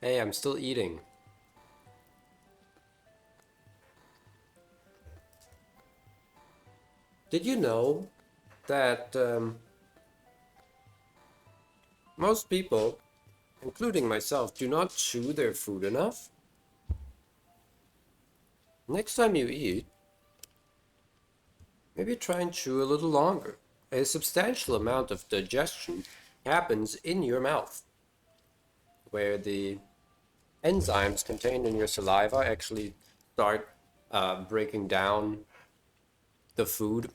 Hey, I'm still eating. Did you know that most people, including myself, do not chew their food enough? Next time you eat, maybe try and chew a little longer. A substantial amount of digestion happens in your mouth, where the enzymes contained in your saliva actually start breaking down the food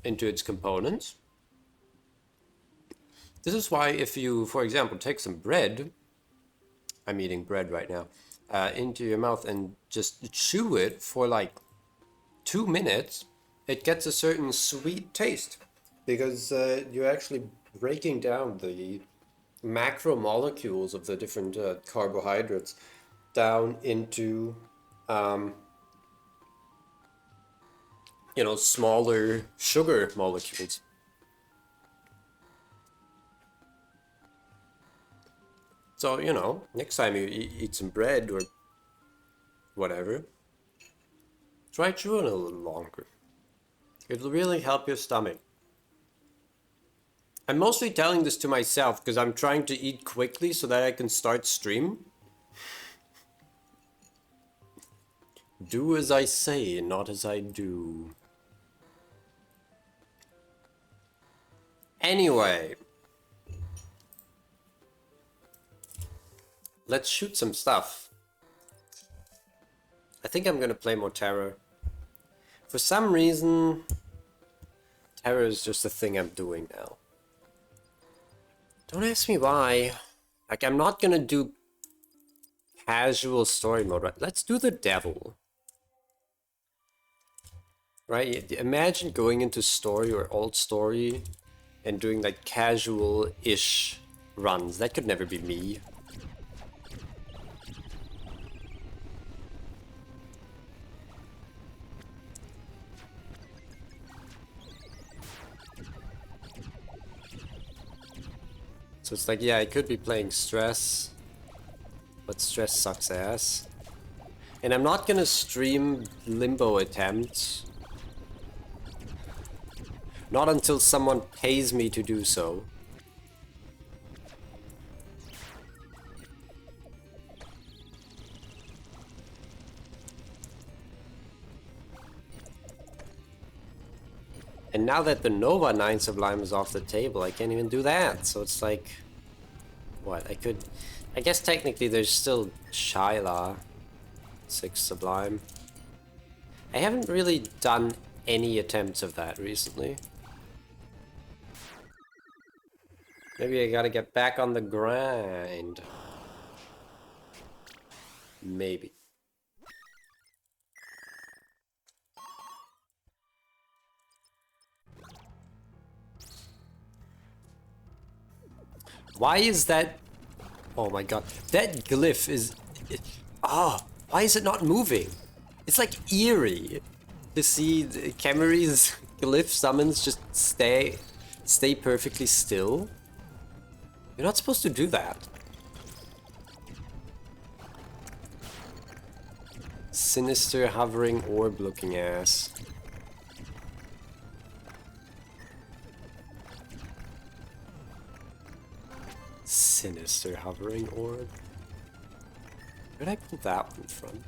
into its components. This is why if you, for example, take some bread, I'm eating bread right now, into your mouth and just chew it for like 2 minutes, it gets a certain sweet taste because you're actually breaking down the macromolecules of the different carbohydrates down into um, smaller sugar molecules. So, next time you eat some bread or whatever, try chewing a little longer. It'll really help your stomach. I'm mostly telling this to myself because I'm trying to eat quickly so that I can start stream. Do as I say, not as I do. Anyway, let's shoot some stuff. I think I'm gonna play more Terror. For some reason, Terror is just a thing I'm doing now. Don't ask me why. Like, I'm not gonna do casual story mode, right? Let's do the devil. Right? Imagine going into story or old story and doing like casual-ish runs. That could never be me. So it's like, yeah, I could be playing Stress, but Stress sucks ass. And I'm not gonna stream Limbo attempts. Not until someone pays me to do so. And now that the Nova 9 Sublime is off the table, I can't even do that. So it's like... What? I guess technically there's still Shyla 6 Sublime. I haven't really done any attempts of that recently. Maybe I gotta get back on the grind. Maybe. Why is that? Oh my god. That glyph is... why is it not moving? It's like eerie to see Khemeri's glyph summons just stay perfectly still. You're not supposed to do that. Sinister hovering orb looking ass. Sinister hovering orb? Where did I pull that one from?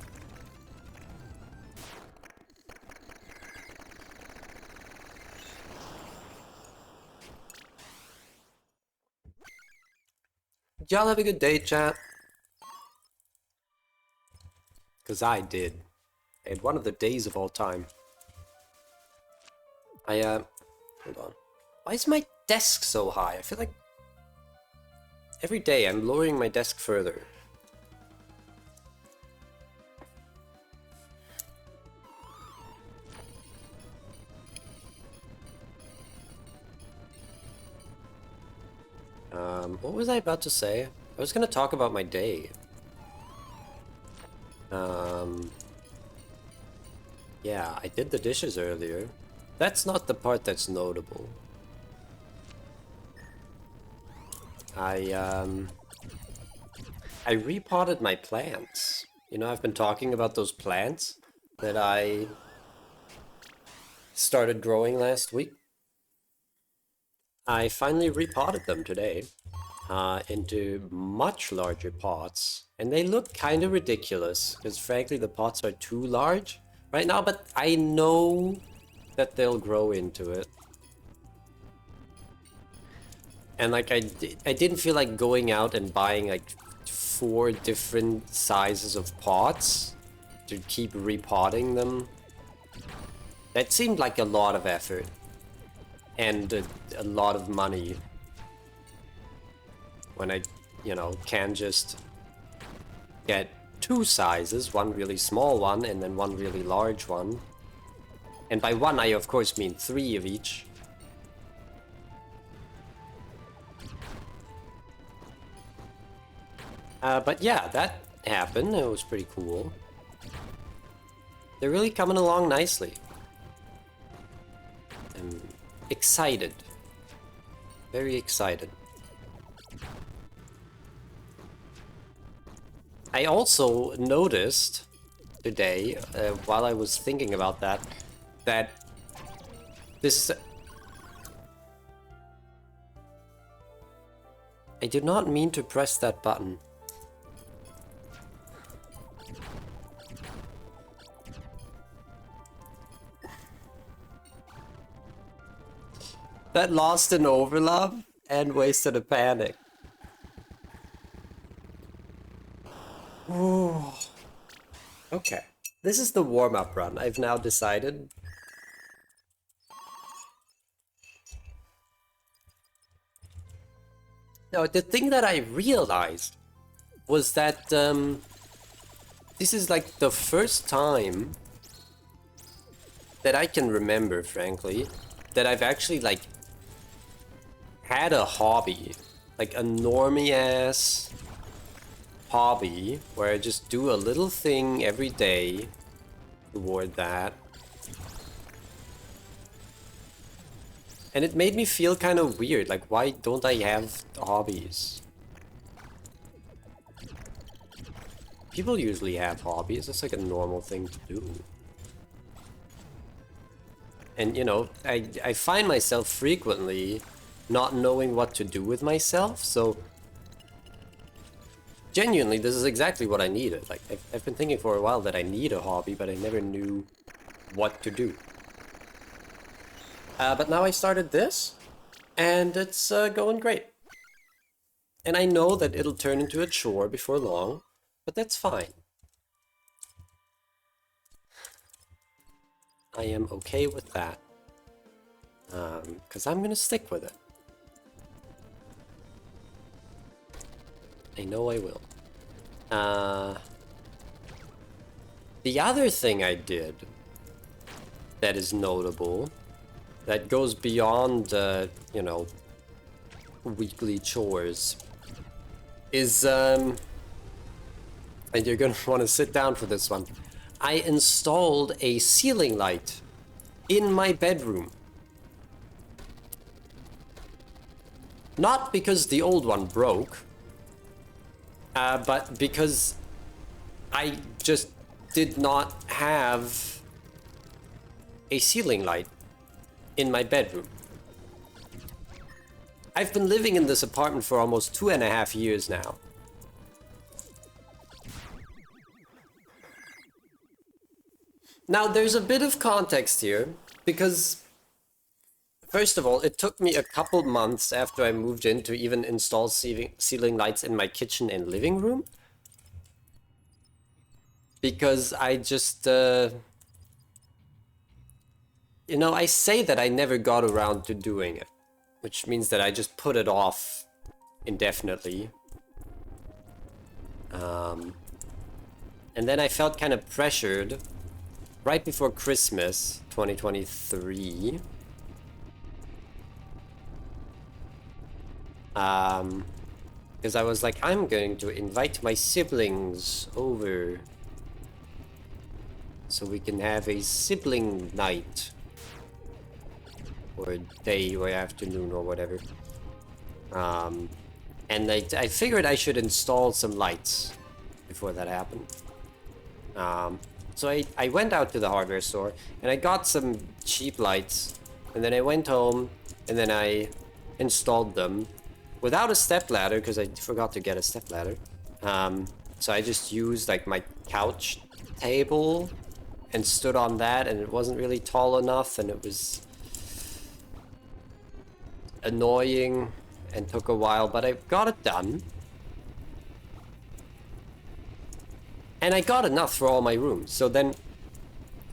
Y'all have a good day, chat. Because I did. I had one of the days of all time. Hold on. Why is my desk so high? I feel like every day I'm lowering my desk further. What was I about to say? I was gonna talk about my day. Yeah, I did the dishes earlier. That's not the part that's notable. I I repotted my plants. You know, I've been talking about those plants that I started growing last week. I finally repotted them today into much larger pots, and they look kind of ridiculous because frankly the pots are too large right now, but I know that they'll grow into it. And like I didn't feel like going out and buying like 4 different sizes of pots to keep repotting them. That seemed like a lot of effort and a lot of money when I, you know, can just get 2 sizes, one really small one and then one really large one. And by one I of course mean 3 of each. But yeah, that happened. It was pretty cool. They're really coming along nicely. I'm excited. Very excited. I also noticed today, while I was thinking about that this... I did not mean to press that button. That lost an overlap and wasted a panic. Ooh. Okay. This is the warm-up run, I've now decided. Now, the thing that I realized was that this is like the first time that I can remember, frankly, that I've actually like had a hobby, like a normie-ass hobby, where I just do a little thing every day toward that. And it made me feel kind of weird, like why don't I have hobbies? People usually have hobbies, it's like a normal thing to do. And you know, I find myself frequently not knowing what to do with myself, so genuinely this is exactly what I needed. Like I've been thinking for a while that I need a hobby, but I never knew what to do. But now I started this, and it's going great. And I know that it'll turn into a chore before long, but that's fine. I am okay with that. Because I'm gonna stick with it. I know I will. The other thing I did that is notable, that goes beyond, you know, weekly chores, is, and you're gonna want to sit down for this one, I installed a ceiling light in my bedroom. Not because the old one broke, but because I just did not have a ceiling light in my bedroom. I've been living in this apartment for almost 2.5 years now. Now, there's a bit of context here, because first of all, it took me a couple months after I moved in to even install ceiling lights in my kitchen and living room. Because I just, you know, I say that I never got around to doing it, which means that I just put it off indefinitely. And then I felt kind of pressured right before Christmas 2023. Because I was like, I'm going to invite my siblings over so we can have a sibling night. Or day or afternoon or whatever. And I figured I should install some lights before that happened. So I went out to the hardware store and I got some cheap lights, and then I went home and then I installed them without a stepladder because I forgot to get a stepladder. So I just used like my couch table and stood on that, and it wasn't really tall enough, and it was annoying and took a while, but I got it done. And I got enough for all my rooms. So then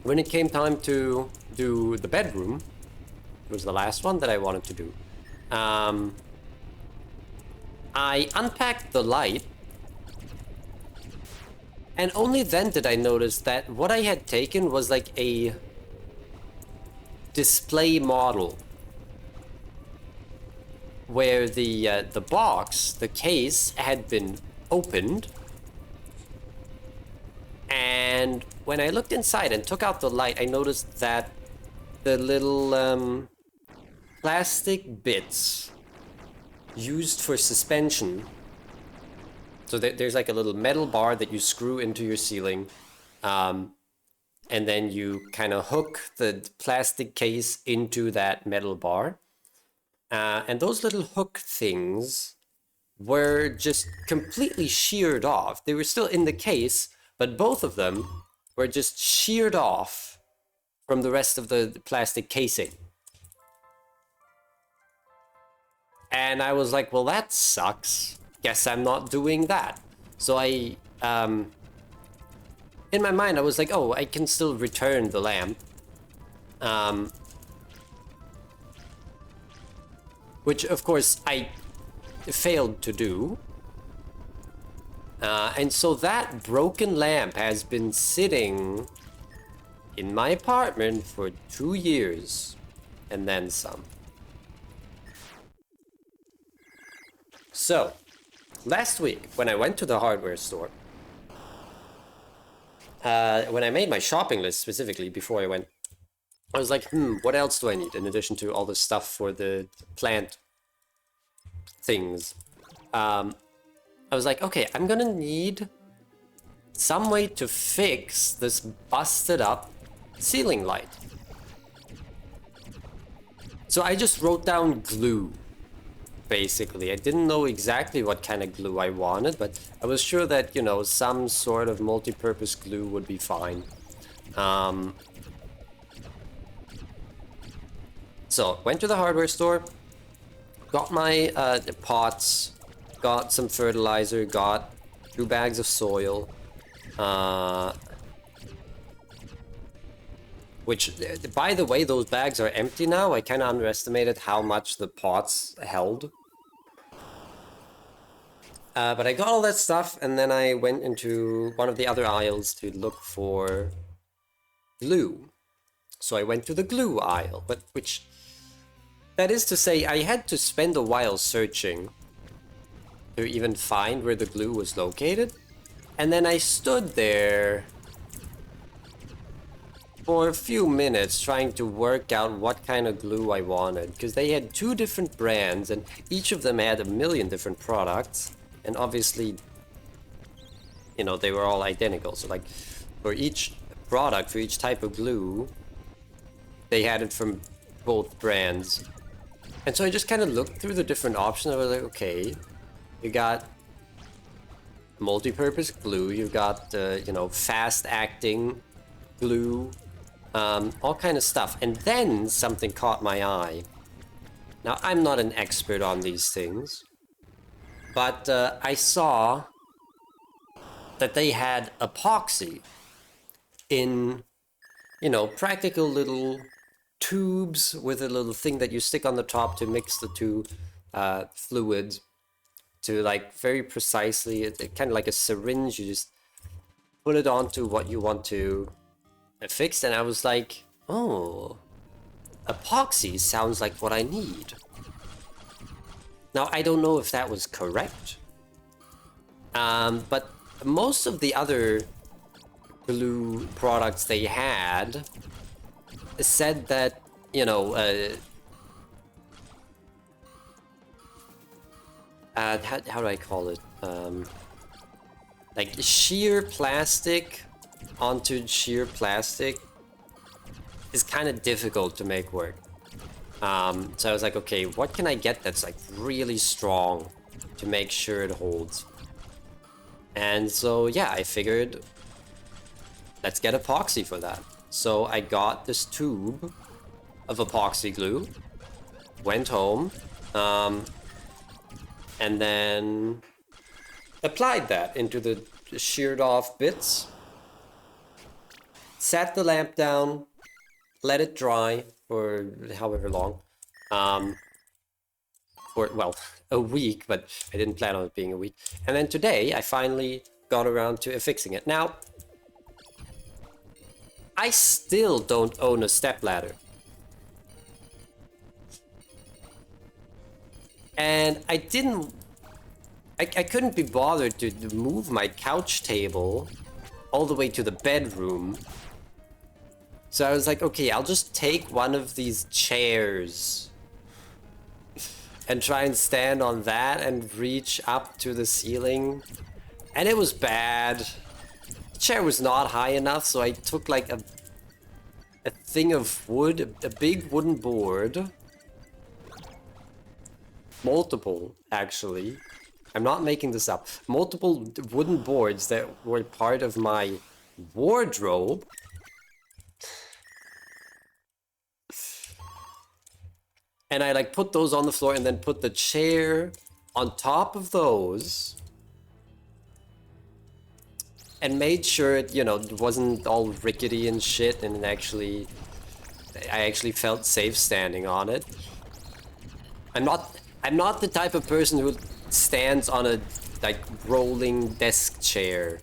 when it came time to do the bedroom, it was the last one that I wanted to do. I unpacked the light, and only then did I notice that what I had taken was like a display model, where the box, the case, had been opened, and when I looked inside and took out the light, I noticed that the little plastic bits used for suspension. So there's like a little metal bar that you screw into your ceiling, and then you kind of hook the plastic case into that metal bar. And those little hook things were just completely sheared off. They were still in the case, but both of them were just sheared off from the rest of the plastic casing. And I was like, well, that sucks. Guess I'm not doing that. So I, in my mind, I was like, oh, I can still return the lamp. Which, of course, I failed to do. And so that broken lamp has been sitting in my apartment for 2 years, and then some. So, last week, when I went to the hardware store, when I made my shopping list specifically before I went, I was like, what else do I need in addition to all the stuff for the plant things? I was like, okay, I'm gonna need some way to fix this busted up ceiling light. So I just wrote down glue, basically. I didn't know exactly what kind of glue I wanted, but I was sure that, you know, some sort of multi-purpose glue would be fine. So, went to the hardware store, got my pots, got some fertilizer, got 2 bags of soil, which, by the way, those bags are empty now. I kind of underestimated how much the pots held. But I got all that stuff, and then I went into one of the other aisles to look for glue. So I went to the glue aisle, but which... That is to say, I had to spend a while searching to even find where the glue was located. And then I stood there for a few minutes trying to work out what kind of glue I wanted. Because they had 2 different brands, and each of them had a million different products. And obviously, you know, they were all identical. So like, for each product, for each type of glue, they had it from both brands. And so I just kind of looked through the different options. I was like, okay, you got multi-purpose glue, you've got, you know, fast-acting glue, all kind of stuff. And then something caught my eye. Now, I'm not an expert on these things, but I saw that they had epoxy in, you know, practical little tubes with a little thing that you stick on the top to mix the 2 fluids to, like, very precisely, kind of like a syringe. You just put it onto what you want to fix, and I was like, oh, epoxy sounds like what I need. Now, I don't know if that was correct, but most of the other glue products they had said that, you know, how do I call it? Like sheer plastic onto sheer plastic is kind of difficult to make work. So I was like, okay, what can I get that's like really strong to make sure it holds? And so yeah, I figured let's get epoxy for that. So I got this tube of epoxy glue, went home, and then applied that into the sheared off bits, sat the lamp down, let it dry for however long, for, well, a week, but I didn't plan on it being a week. And then today I finally got around to fixing it. Now, I still don't own a stepladder. And I couldn't be bothered to move my couch table all the way to the bedroom. So I was like, okay, I'll just take one of these chairs and try and stand on that and reach up to the ceiling. And it was bad. The chair was not high enough, so I took like a thing of wood, a big wooden board. Multiple, actually. I'm not making this up. Multiple wooden boards that were part of my wardrobe. And I like put those on the floor and then put the chair on top of those. And made sure it, you know, wasn't all rickety and shit, and it actually, I actually felt safe standing on it. I'm not the type of person who stands on a like rolling desk chair.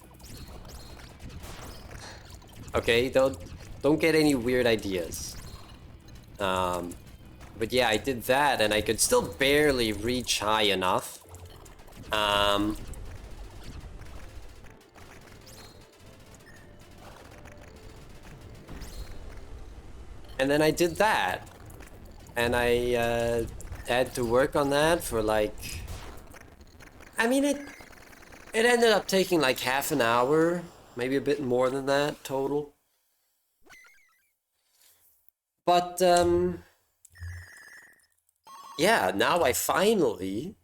Okay, don't get any weird ideas. But yeah, I did that, and I could still barely reach high enough. And then I did that, and I had to work on that for like, I mean, it ended up taking like half an hour, maybe a bit more than that total. But yeah, now I finally,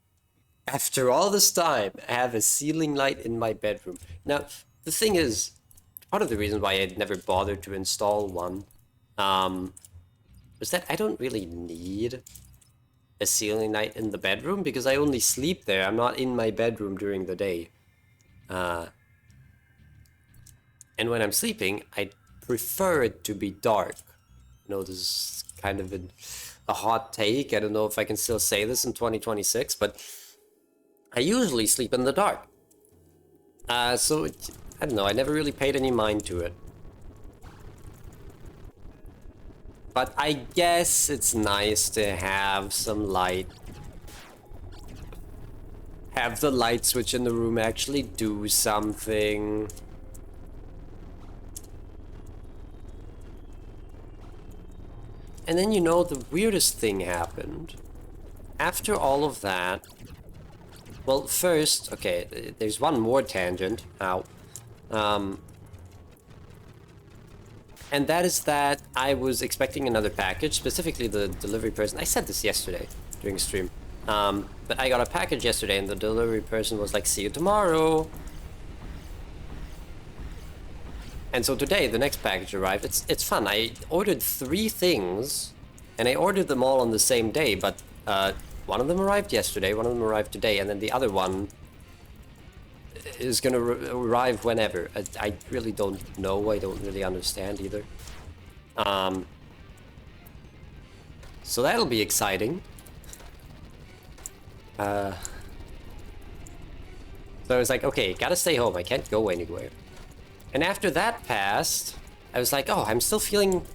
after all this time, have a ceiling light in my bedroom. Now, the thing is, part of the reason why I'd never bothered to install one was that I don't really need a ceiling light in the bedroom because I only sleep there. I'm not in my bedroom during the day. And when I'm sleeping, I prefer it to be dark. You know, this is kind of a hot take. I don't know if I can still say this in 2026, but I usually sleep in the dark. So, I don't know, I never really paid any mind to it. But I guess it's nice to have some light. Have the light switch in the room actually do something. And then, you know, the weirdest thing happened. After all of that... Well, first, okay, there's one more tangent. Ow. And that is that I was expecting another package, specifically the delivery person. I said this yesterday during stream. But I got a package yesterday and the delivery person was like, see you tomorrow. And so today, the next package arrived. It's fun. I ordered 3 things, and I ordered them all on the same day, but one of them arrived yesterday, one of them arrived today, and then the other one is gonna arrive whenever. I really don't know. I don't really understand either. So that'll be exciting. So I was like, okay, gotta stay home. I can't go anywhere. And after that passed, I was like, oh, I'm still feeling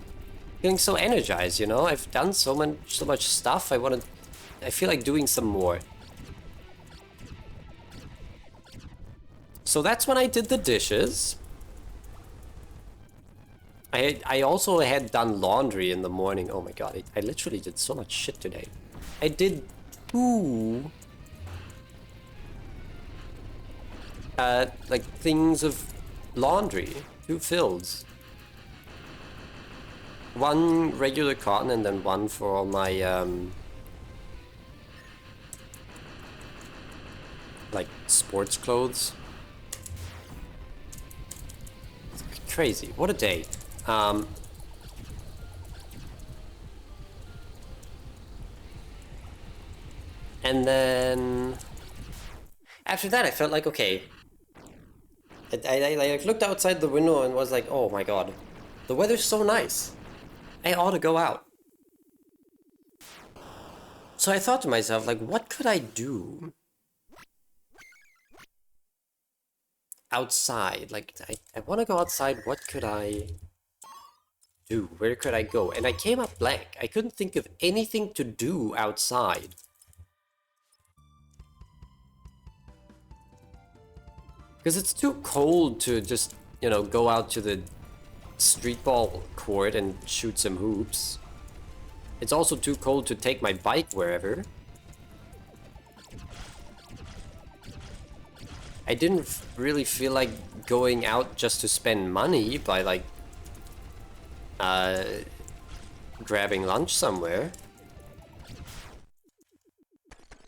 so energized, you know? I've done so much stuff. I feel like doing some more. So that's when I did the dishes. I also had done laundry in the morning. Oh my god, I literally did so much shit today. I did 2 like things of laundry, 2 fills. One regular cotton and then one for all my like sports clothes. It's crazy. What a day. And then after that, I felt like, okay. I like looked outside the window and was like, oh my god, the weather's so nice. I ought to go out. So I thought to myself, like, what could I do outside? Like, I want to go outside. What could I do? Where could I go? And I came up blank. I couldn't think of anything to do outside. Because it's too cold to just, you know, go out to the street ball court and shoot some hoops. It's also too cold to take my bike wherever. I didn't really feel like going out just to spend money by like grabbing lunch somewhere.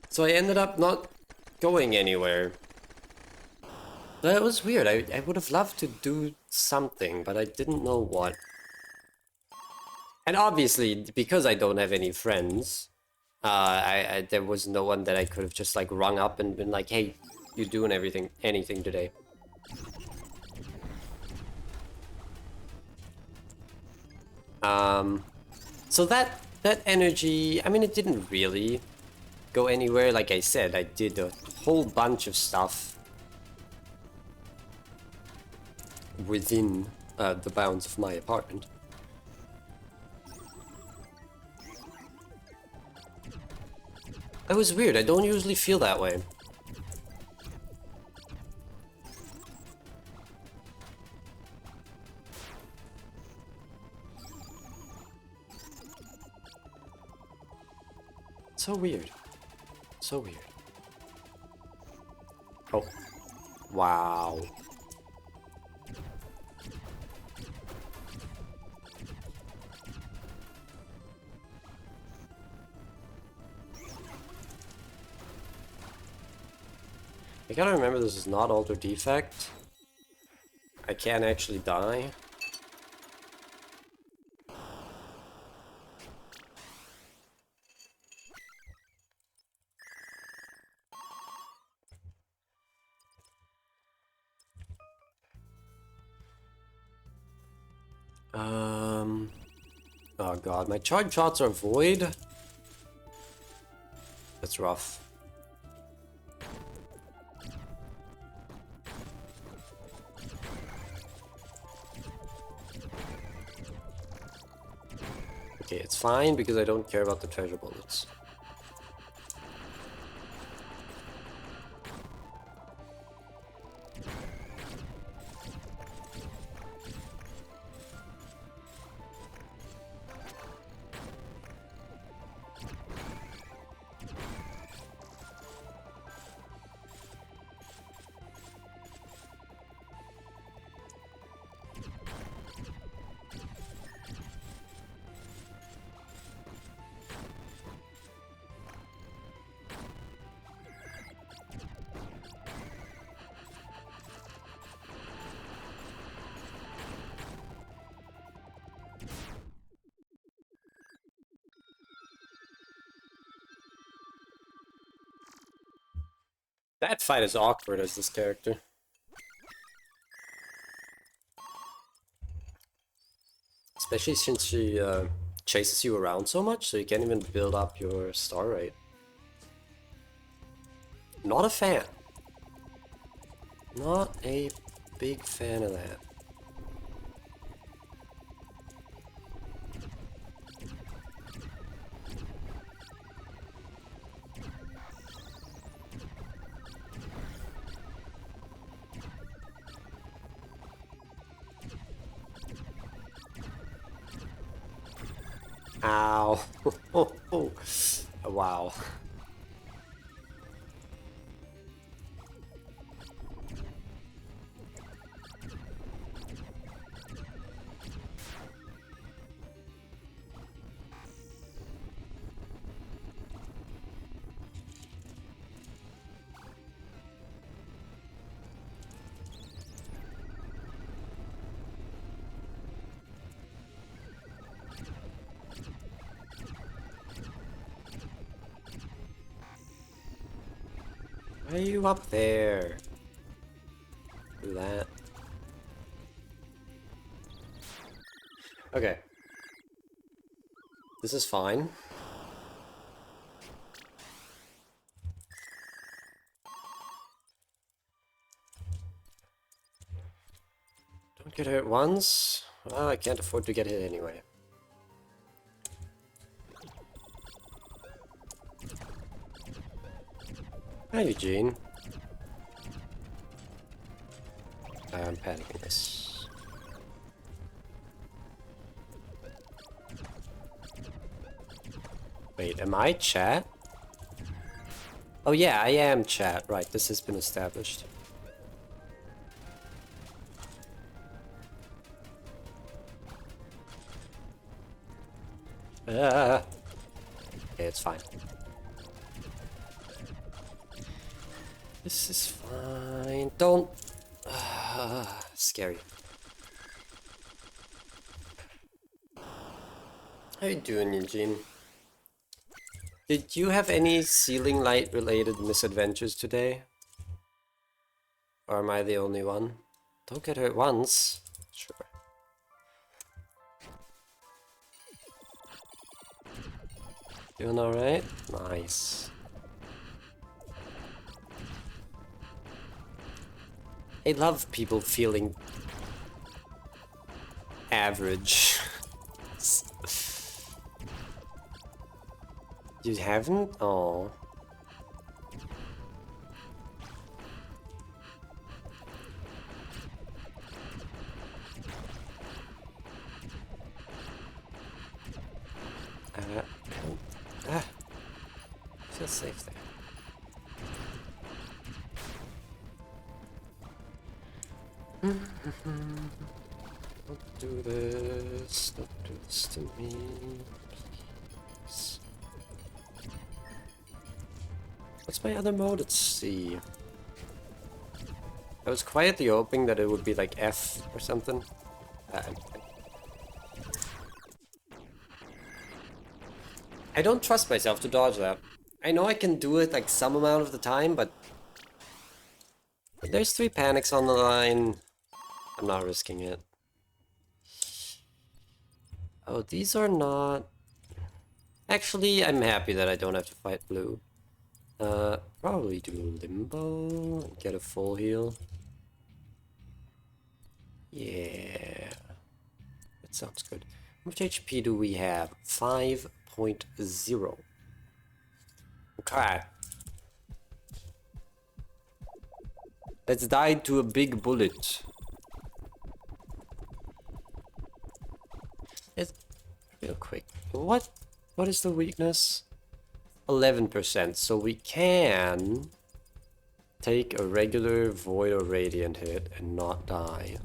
So I ended up not going anywhere. But it was weird. I would have loved to do something, but I didn't know what. And obviously, because I don't have any friends, there was no one that I could have just like rung up and been like, "Hey, you doing anything today?" So that energy, I mean, it didn't really go anywhere. Like I said, I did a whole bunch of stuff within the bounds of my apartment. It was weird. I don't usually feel that way. So weird. So weird. Oh. Wow. I gotta remember this is not Alter Defect. I can't actually die. Oh god, my charge shots are void. That's rough. Okay, it's fine because I don't care about the treasure bullets. That fight is awkward as this character. Especially since she chases you around so much, so you can't even build up your star rate. Not a fan. Not a big fan of that. Ow. Wow. Why are you up there? Do that. Okay. This is fine. Don't get hurt once. Well, I can't afford to get hit anyway. Hi, Eugene. I'm panicking this. Wait, am I chat? Oh yeah, I am chat. Right, this has been established. Yeah, it's fine. This is fine. Don't... scary. How you doing, Eugene? Did you have any ceiling light related misadventures today? Or am I the only one? Don't get hurt once. Sure. Doing alright? Nice. I love people feeling average. You haven't? Oh. Feel safe there. Don't do this. Don't do this to me. Please. What's my other mode? Let's see. I was quietly hoping that it would be like F or something. I don't trust myself to dodge that. I know I can do it like some amount of the time, but there's 3 panics on the line. I'm not risking it. Oh, these are not... Actually, I'm happy that I don't have to fight blue. Probably do limbo and get a full heal. Yeah. That sounds good. How much HP do we have? 5.0. Okay. Let's die to a big bullet. It's real quick. What is the weakness? 11%. So we can take a regular void or radiant hit and not die.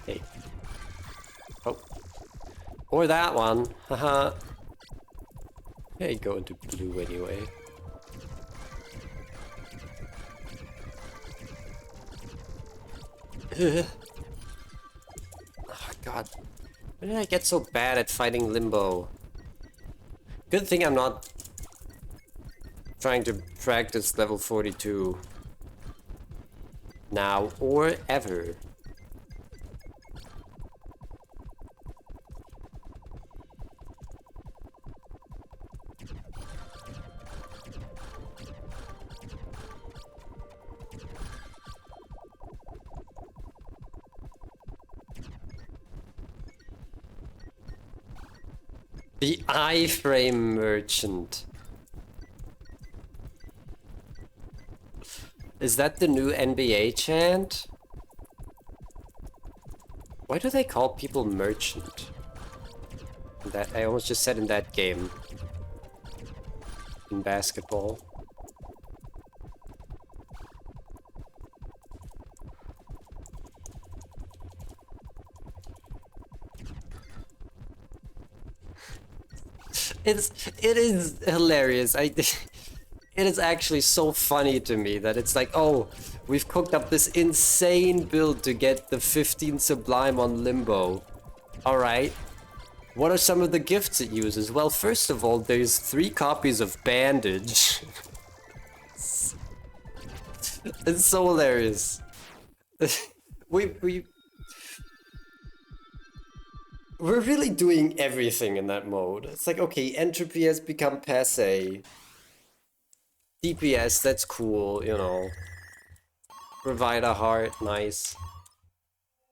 Hey. Oh. Or that one. Haha. Yeah, go into blue anyway. Oh god. When did I get so bad at fighting Limbo? Good thing I'm not trying to practice level 42 now or ever. The iframe merchant. Is that the new NBA chant? Why do they call people merchant? That I almost just said in that game. In basketball. It is hilarious. It is actually so funny to me that it's like, oh, We've cooked up this insane build to get the 15 Sublime on Limbo. Alright. What are some of the gifts it uses? Well, first of all, there's 3 copies of Bandage. It's so hilarious. We're really doing everything in that mode. It's like, okay, Entropy has become passe. DPS, that's cool, you know. Provide a heart, nice.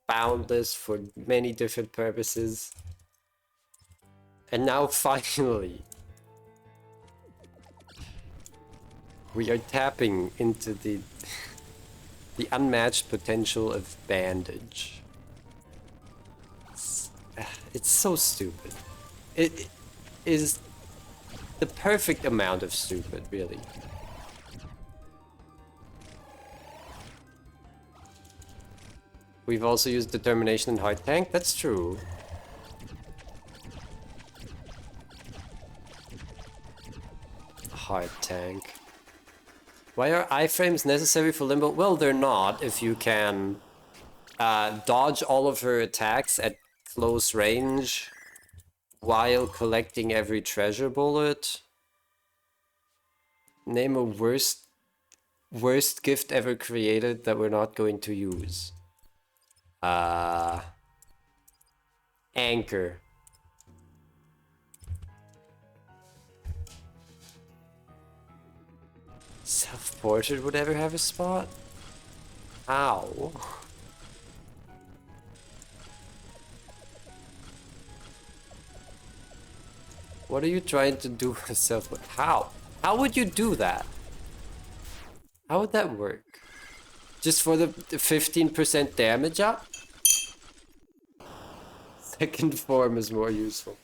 Boundless for many different purposes. And now finally, we are tapping into the unmatched potential of Bandage. It's so stupid. It is the perfect amount of stupid, really. We've also used Determination and Heart Tank, that's true. Heart Tank. Why are iframes necessary for Limbo? Well, they're not if you can dodge all of her attacks at close range while collecting every treasure bullet. Name a worst gift ever created that we're not going to use. Anchor. Self-portrait would ever have a spot? Ow. What are you trying to do with self-portrait? How? How would you do that? How would that work? Just for the 15% damage up? Second form is more useful.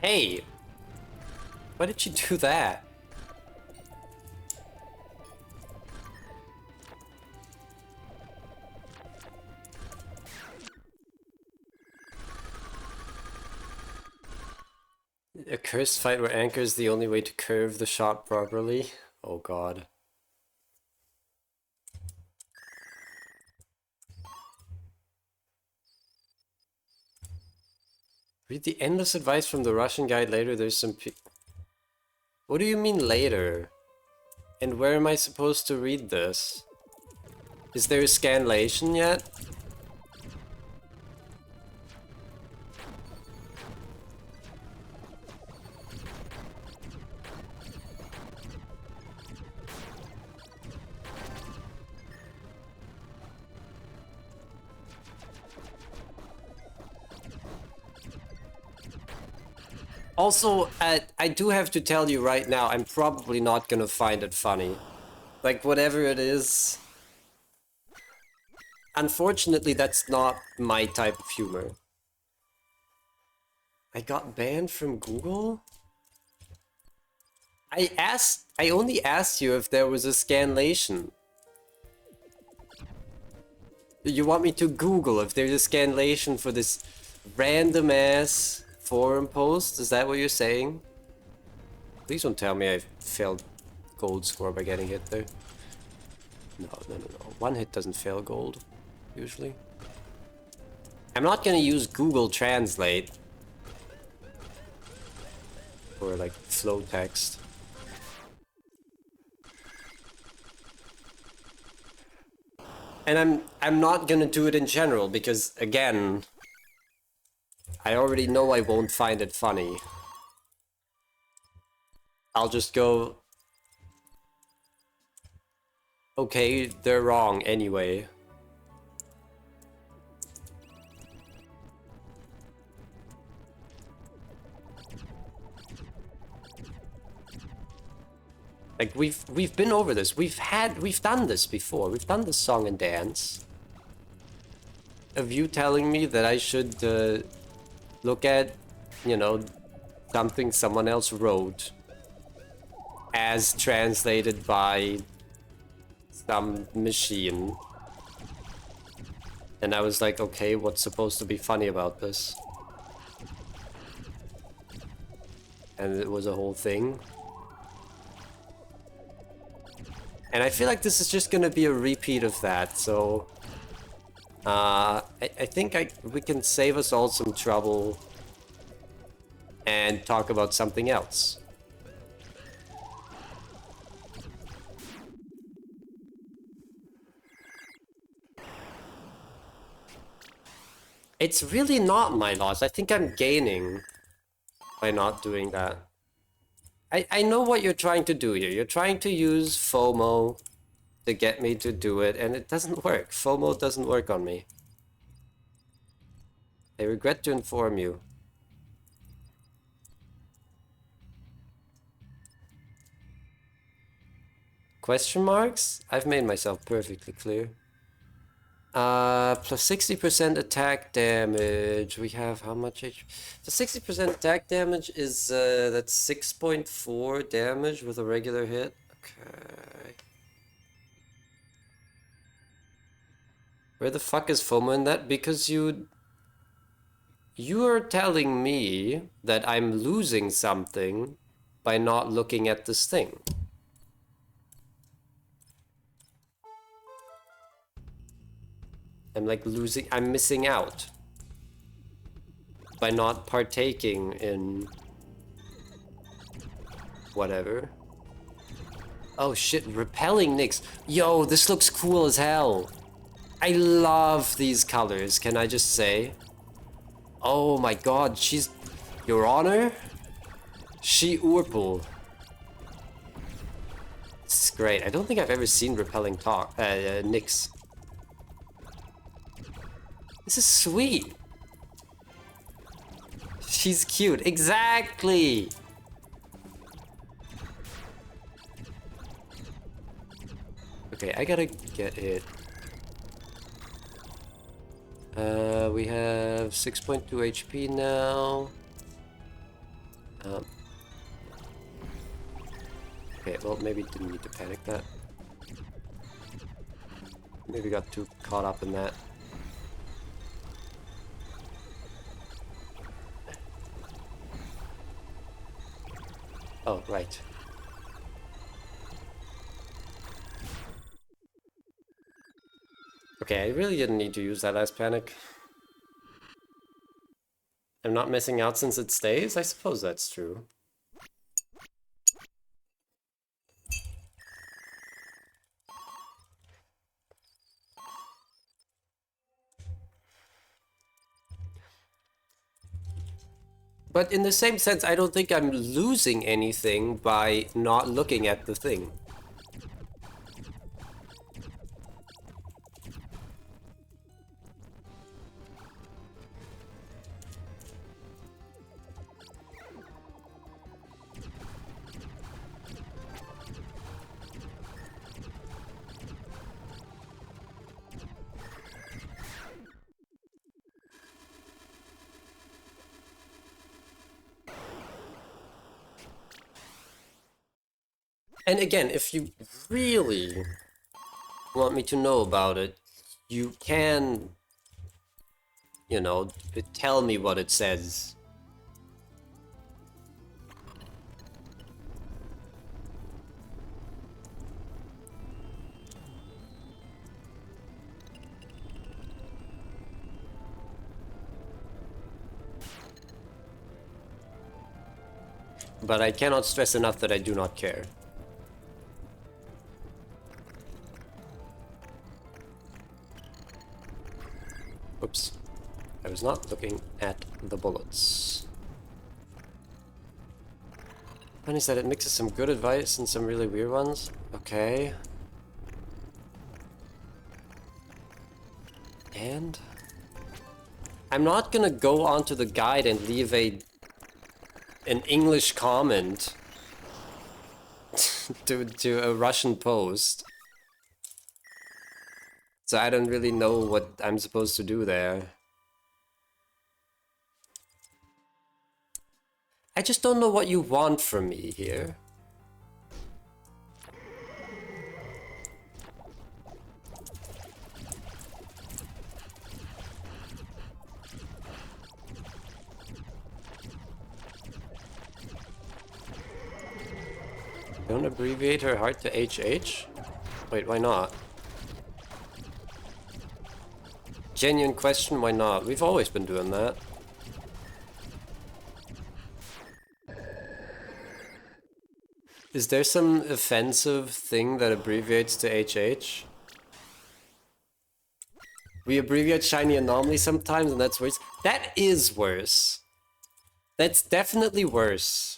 Hey! Why did you do that? A cursed fight where anchor is the only way to curve the shot properly? Oh god. Read the endless advice from the Russian guide later, there's some What do you mean later? And where am I supposed to read this? Is there a scanlation yet? Also, I do have to tell you right now, I'm probably not gonna find it funny. Like, whatever it is. Unfortunately, that's not my type of humor. I got banned from Google? I only asked you if there was a scanlation. You want me to Google if there's a scanlation for this random ass forum post? Is that what you're saying? Please don't tell me I failed gold score by getting hit there. No. One hit doesn't fail gold, usually. I'm not gonna use Google Translate or like flow text. And I'm not gonna do it in general because again, I already know I won't find it funny. I'll just go, okay, they're wrong anyway. Like, we've been over this. We've done this before. We've done the song and dance. Of you telling me that I should look at, you know, something someone else wrote as translated by some machine. And I was like, okay, what's supposed to be funny about this? And it was a whole thing. And I feel like this is just gonna be a repeat of that, so... I think we can save us all some trouble and talk about something else. It's really not my loss. I think I'm gaining by not doing that. I know what you're trying to do here. You're trying to use FOMO to get me to do it, and it doesn't work. FOMO doesn't work on me. I regret to inform you. Question marks? I've made myself perfectly clear. Plus 60% attack damage. We have how much HP? The 60% attack damage is, that's 6.4 damage with a regular hit. Okay. Where the fuck is FOMO in that? Because you're telling me that I'm losing something by not looking at this thing. I'm like losing, I'm missing out by not partaking in whatever. Oh shit, repelling Nyx. Yo, this looks cool as hell. I love these colors, can I just say? Oh my god, she's... Your Honor? She Urpul. This is great. I don't think I've ever seen repelling Nyx. This is sweet. She's cute. Exactly. Okay, I gotta get it. We have 6.2 HP now. Okay, well, maybe didn't need to panic that. Maybe got too caught up in that. Oh, right. Okay, I really didn't need to use that last panic. I'm not missing out since it stays? I suppose that's true. But in the same sense, I don't think I'm losing anything by not looking at the thing. And again, if you really want me to know about it, you can, you know, tell me what it says. But I cannot stress enough that I do not care. Oops. I was not looking at the bullets. Funny is that it mixes some good advice and some really weird ones. Okay. And I'm not gonna go onto the guide and leave an English comment to a Russian post. So I don't really know what I'm supposed to do there. I just don't know what you want from me here. Don't abbreviate her heart to HH? Wait, why not? Genuine question, why not? We've always been doing that. Is there some offensive thing that abbreviates to HH? We abbreviate Shiny Anomaly sometimes, and that's worse. That is worse. That's definitely worse.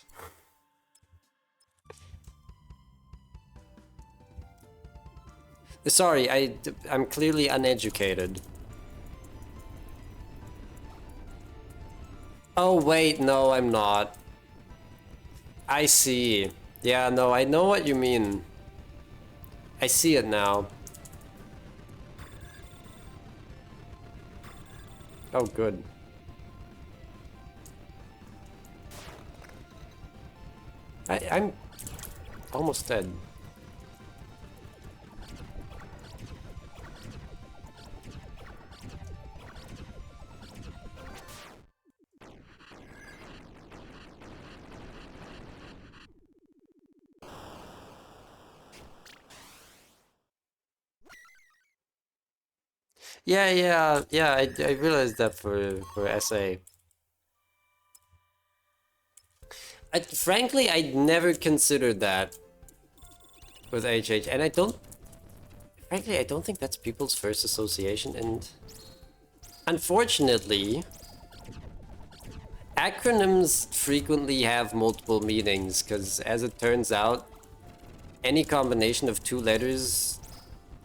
Sorry, I'm clearly uneducated. Oh wait, no, I'm not. I see. Yeah, no, I know what you mean. I see it now. Oh, good. I'm almost dead. Yeah, I realized that for SA. Frankly, I never considered that with HH, and frankly, I don't think that's people's first association, and unfortunately, acronyms frequently have multiple meanings, because as it turns out, any combination of two letters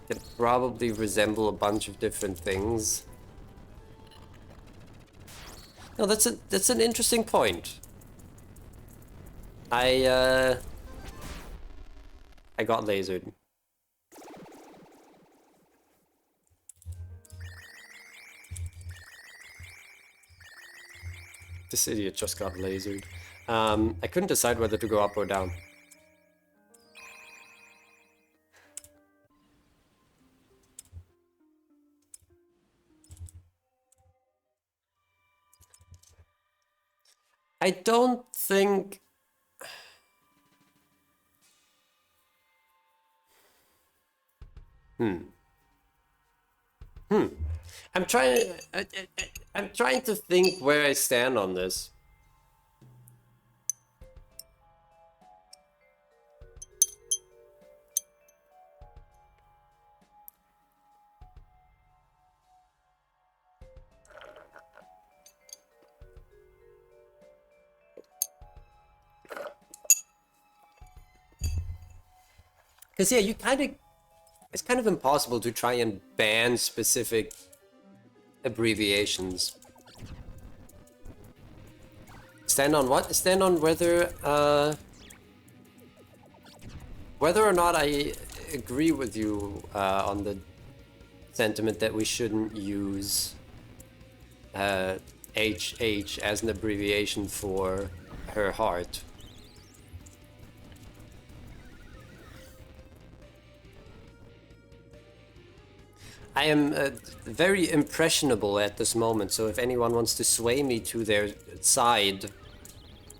can probably resemble a bunch of different things. No, that's an interesting point. I got lasered. This idiot just got lasered. I couldn't decide whether to go up or down. I don't think... I'm trying to think where I stand on this. Because yeah, it's kind of impossible to try and ban specific abbreviations. Stand on what? Stand on whether or not I agree with you on the sentiment that we shouldn't use HH as an abbreviation for her heart. I am very impressionable at this moment, so if anyone wants to sway me to their side,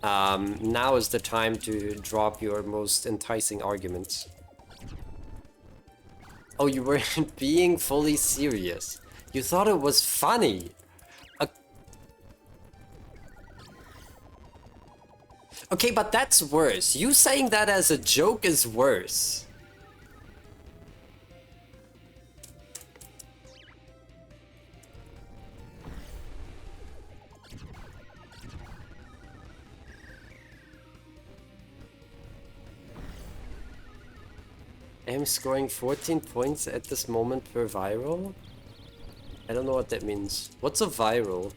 now is the time to drop your most enticing arguments. Oh, you weren't being fully serious. You thought it was funny. Okay, but that's worse. You saying that as a joke is worse. I'm scoring 14 points at this moment per viral? I don't know what that means. What's a viral?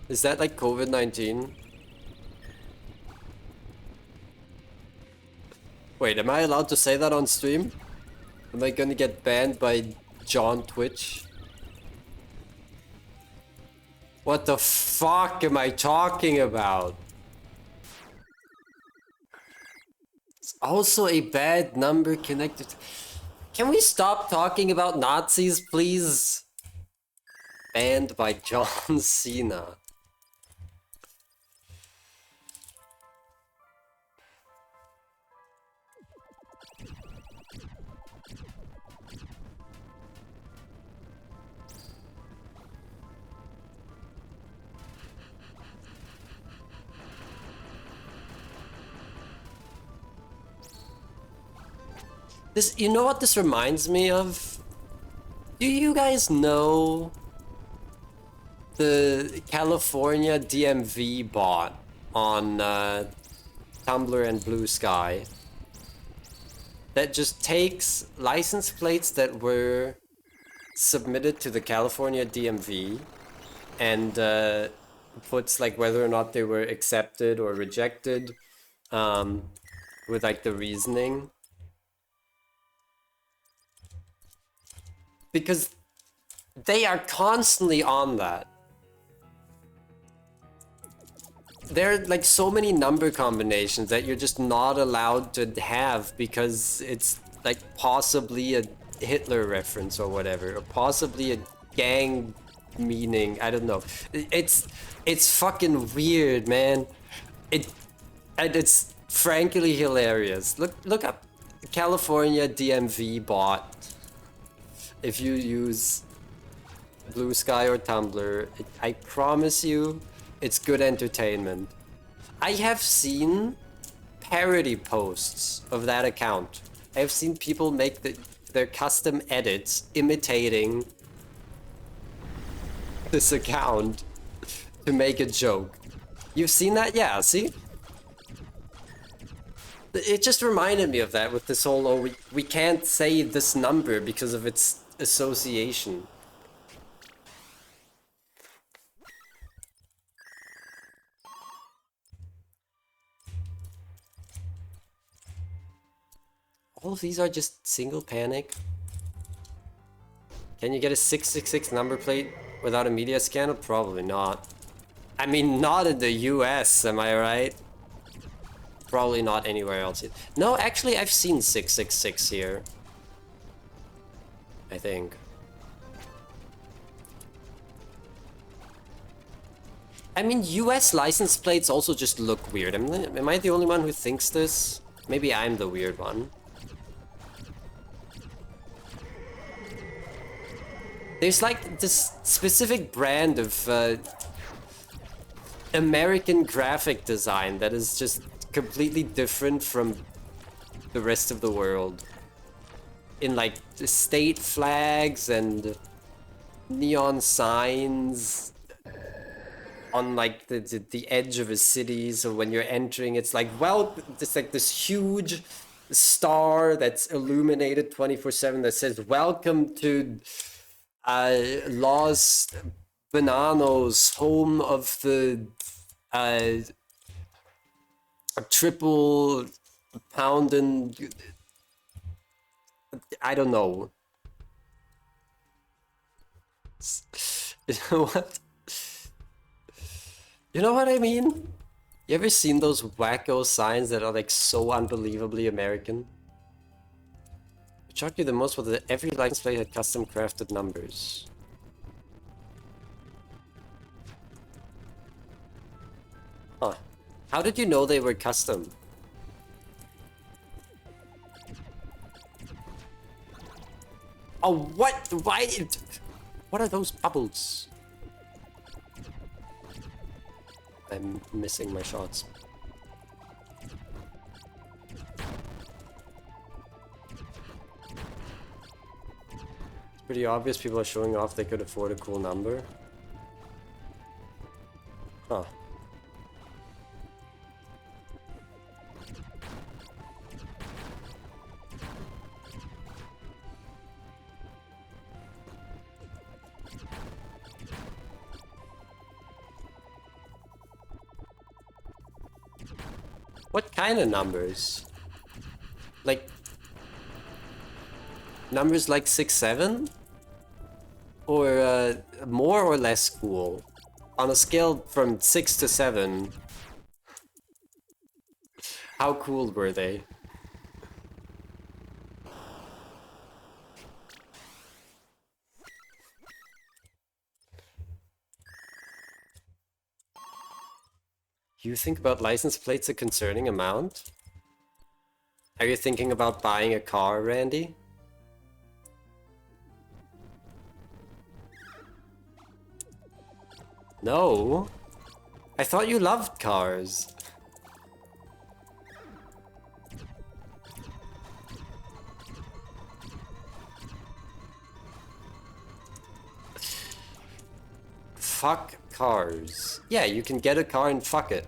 Is that like COVID-19? Wait, am I allowed to say that on stream? Am I gonna get banned by John Twitch? What the fuck am I talking about? It's also a bad number connected. Can we stop talking about Nazis, please? Banned by John Cena. This, you know what this reminds me of? Do you guys know the California DMV bot on Tumblr and Blue Sky that just takes license plates that were submitted to the California DMV and puts like whether or not they were accepted or rejected with like the reasoning? Because they are constantly on that. There are like so many number combinations that you're just not allowed to have because it's like possibly a Hitler reference or whatever, or possibly a gang meaning. I don't know. It's fucking weird, man. It's frankly hilarious. Look up California DMV bot. If you use Blue Sky or Tumblr, I promise you, it's good entertainment. I have seen parody posts of that account. I have seen people make their custom edits imitating this account to make a joke. You've seen that? Yeah, see? It just reminded me of that with this whole, oh, we can't say this number because of its association. All of these are just single panic. Can you get a 666 number plate without a media scandal? Probably not. I mean, not in the US, am I right? Probably not anywhere else. No, actually, I've seen 666 here. I think. I mean, US license plates also just look weird. Am I the only one who thinks this? Maybe I'm the weird one. There's like this specific brand of American graphic design that is just completely different from the rest of the world. In like the state flags and neon signs on like the edge of a city, so when you're entering it's like, well, it's like this huge star that's illuminated 24/7 that says welcome to Los Bananos, home of the triple poundin', I don't know. You know what? You know what I mean? You ever seen those wacko signs that are like so unbelievably American? What shocked you the most was that every license plate had custom crafted numbers. Huh. How did you know they were custom? Oh, what? Why? What are those bubbles? I'm missing my shots. It's pretty obvious people are showing off they could afford a cool number. Huh. What kind of numbers? Like, numbers like 6, 7? Or more or less cool? On a scale from 6 to 7, how cool were they? You think about license plates a concerning amount? Are you thinking about buying a car, Randy? No. I thought you loved cars. Fuck cars. Yeah, you can get a car and fuck it.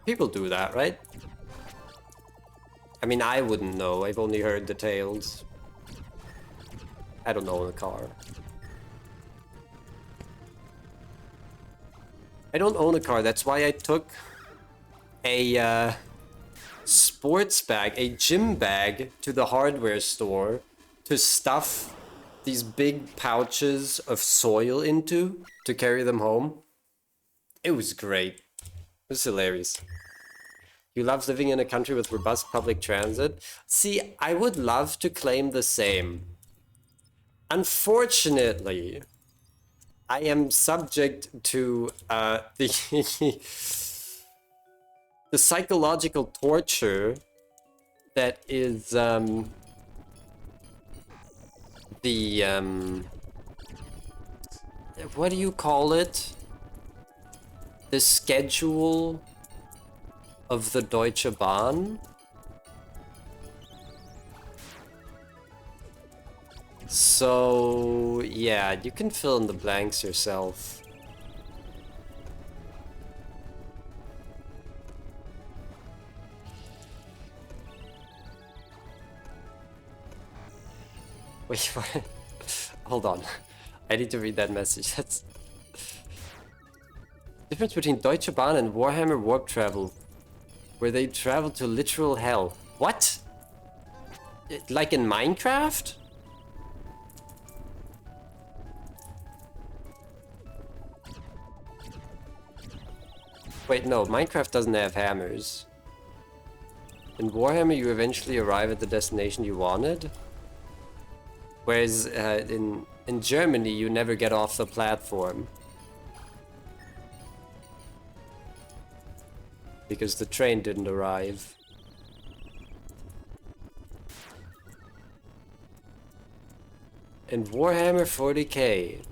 People do that, right? I mean, I wouldn't know. I've only heard the tales. I don't own a car. I don't own a car. That's why I took a sports bag, a gym bag, to the hardware store to stuff these big pouches of soil into to carry them home. It was great. It was hilarious. You love living in a country with robust public transit? See, I would love to claim the same. Unfortunately, I am subject to the the psychological torture that is what do you call it? The schedule of the Deutsche Bahn? So, yeah, you can fill in the blanks yourself. Wait, what? Hold on. I need to read that message. That's... Difference between Deutsche Bahn and Warhammer Warp Travel, where they travel to literal hell. What? Like in Minecraft? Wait, no, Minecraft doesn't have hammers. In Warhammer, you eventually arrive at the destination you wanted. Whereas in Germany, you never get off the platform. Because the train didn't arrive. In Warhammer 40k.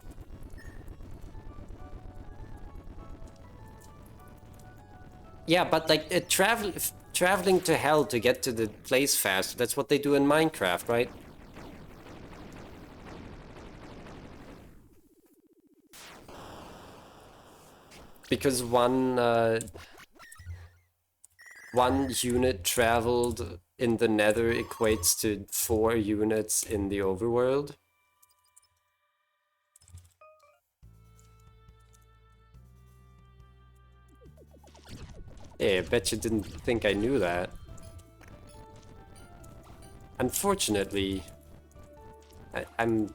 Yeah, but like traveling to hell to get to the place fast, that's what they do in Minecraft, right? Because one unit traveled in the Nether equates to 4 units in the overworld. Yeah, I bet you didn't think I knew that. Unfortunately, I'm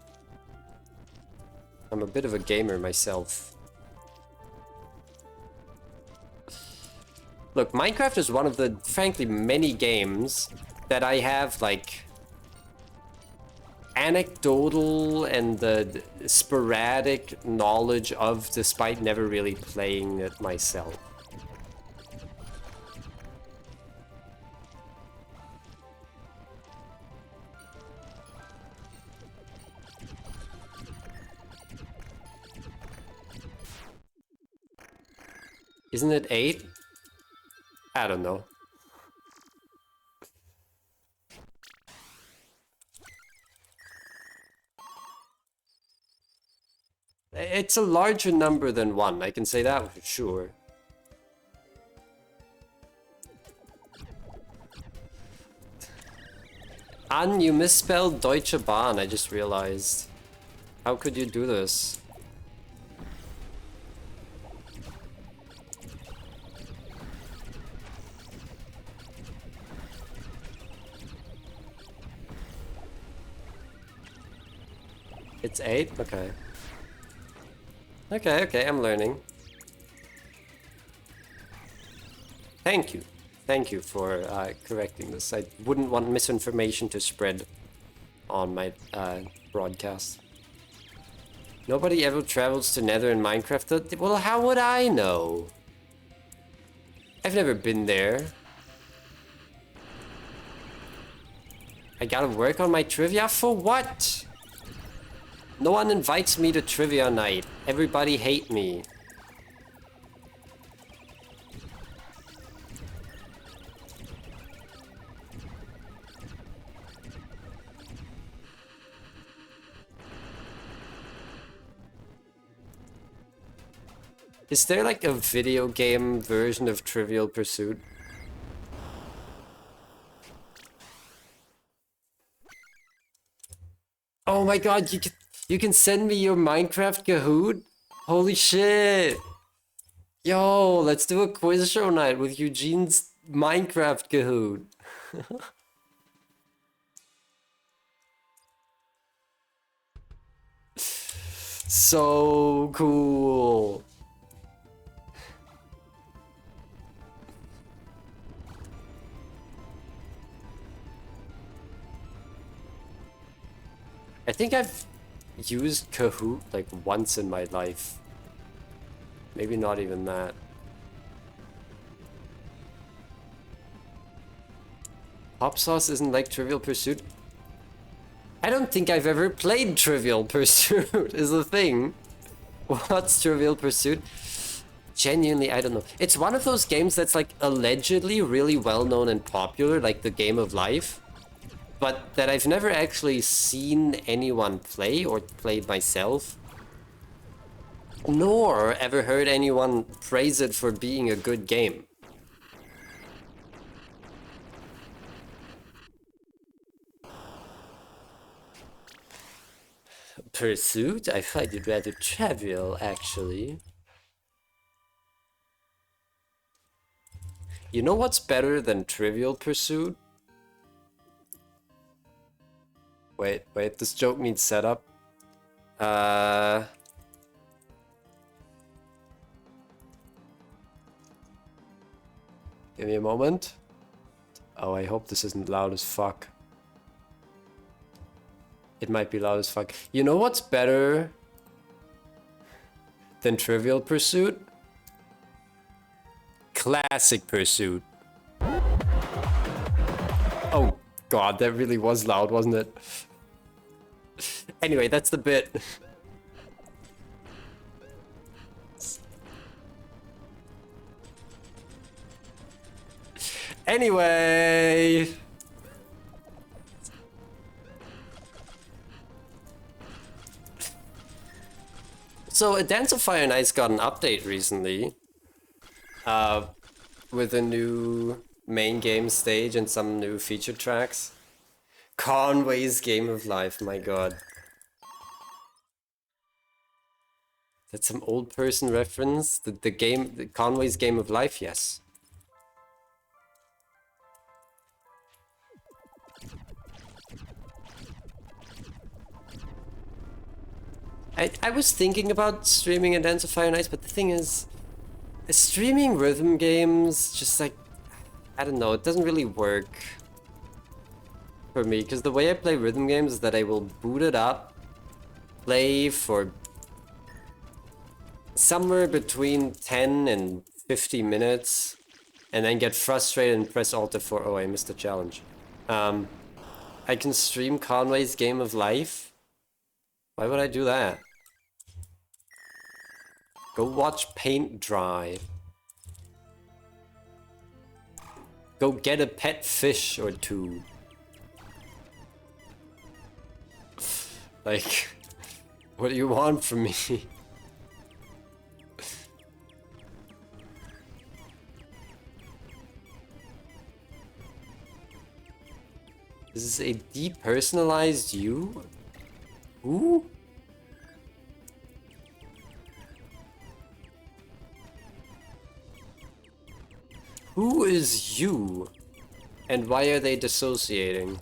a bit of a gamer myself. Look, Minecraft is one of the, frankly, many games that I have, like, anecdotal and the sporadic knowledge of, despite never really playing it myself. Isn't it 8? I don't know. It's a larger number than 1, I can say that for sure. An, you misspelled Deutsche Bahn, I just realized. How could you do this? It's 8? Okay. Okay, I'm learning. Thank you. Thank you for correcting this. I wouldn't want misinformation to spread on my broadcast. Nobody ever travels to Nether in Minecraft. Well, how would I know? I've never been there. I gotta work on my trivia? For what? No one invites me to trivia night. Everybody hate me. Is there like a video game version of Trivial Pursuit? Oh my god, you can send me your Minecraft Kahoot? Holy shit! Yo, let's do a quiz show night with Eugene's Minecraft Kahoot. So cool. I think I've used Kahoot like once in my life. Maybe not even that. Hot sauce isn't like Trivial Pursuit. I don't think I've ever played Trivial Pursuit is the thing. What's Trivial Pursuit? Genuinely, I don't know. It's one of those games that's like allegedly really well known and popular, like the Game of Life. But that I've never actually seen anyone play or played myself. Nor ever heard anyone praise it for being a good game. Pursuit? I find it rather trivial, actually. You know what's better than Trivial Pursuit? Wait, this joke needs setup. Give me a moment. Oh, I hope this isn't loud as fuck. It might be loud as fuck. You know what's better than Trivial Pursuit? Classic Pursuit. Oh god, that really was loud, wasn't it? Anyway, that's the bit. Anyway. So, A Dance of Fire and Ice got an update recently. With a new main game stage and some new feature tracks. Conway's Game of Life, my god. That's some old person reference? The Conway's Game of Life, yes. I was thinking about streaming A Dance of Fire and Ice, but the thing is, streaming rhythm games, just like, I don't know, it doesn't really work for me, because the way I play rhythm games is that I will boot it up, play for somewhere between 10 and 50 minutes, and then get frustrated and press Alt F4. Oh, I missed the challenge. I can stream Conway's Game of Life. Why would I do that? Go watch paint dry. Go get a pet fish or two. Like, what do you want from me? This is a depersonalized you? Who? Who is you? And why are they dissociating?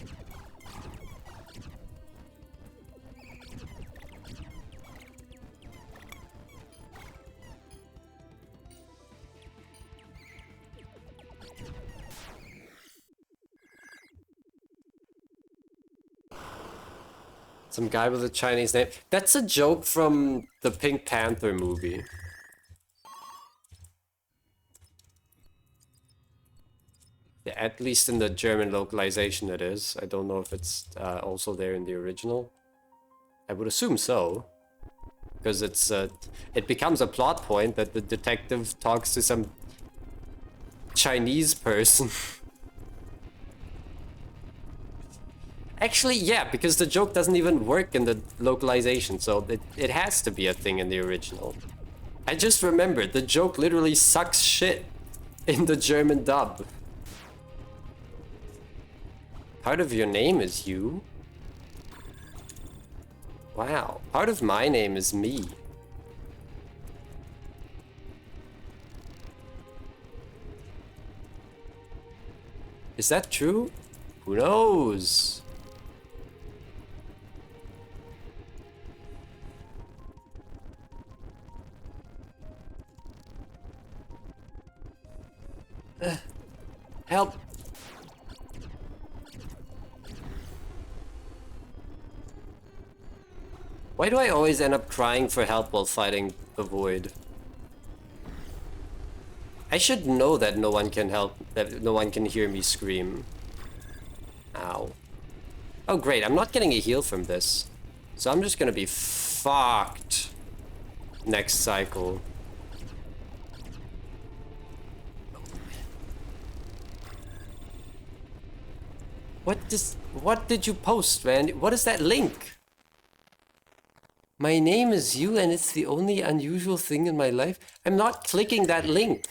Some guy with a Chinese name. That's a joke from the Pink Panther movie. Yeah, at least in the German localization it is. I don't know if it's also there in the original. I would assume so. Because it becomes a plot point that the detective talks to some Chinese person. Actually, yeah, because the joke doesn't even work in the localization, so it has to be a thing in the original. I just remembered, the joke literally sucks shit in the German dub. Part of your name is you? Wow, part of my name is me. Is that true? Who knows? Help! Why do I always end up crying for help while fighting the void? I should know that no one can help, that no one can hear me scream. Ow. Oh great, I'm not getting a heal from this. So I'm just gonna be fucked next cycle. What did you post, man? What is that link? My name is you and it's the only unusual thing in my life. I'm not clicking that link.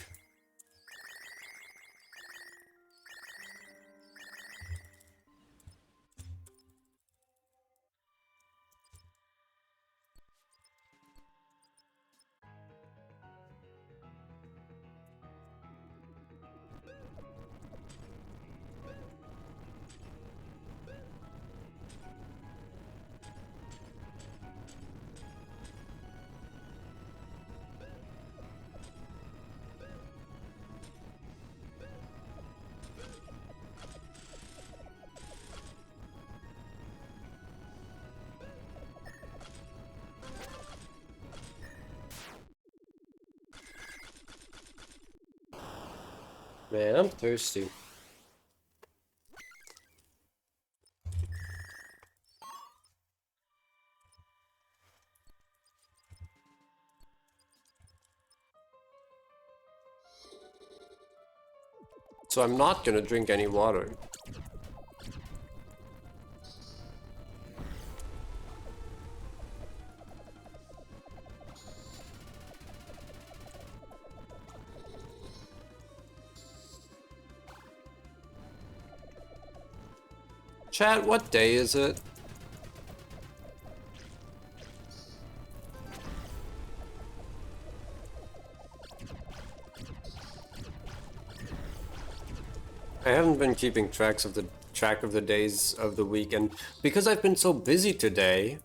Man, I'm thirsty. So I'm not gonna drink any water. Chat, what day is it? I haven't been keeping track of the days of the week, and because I've been so busy today,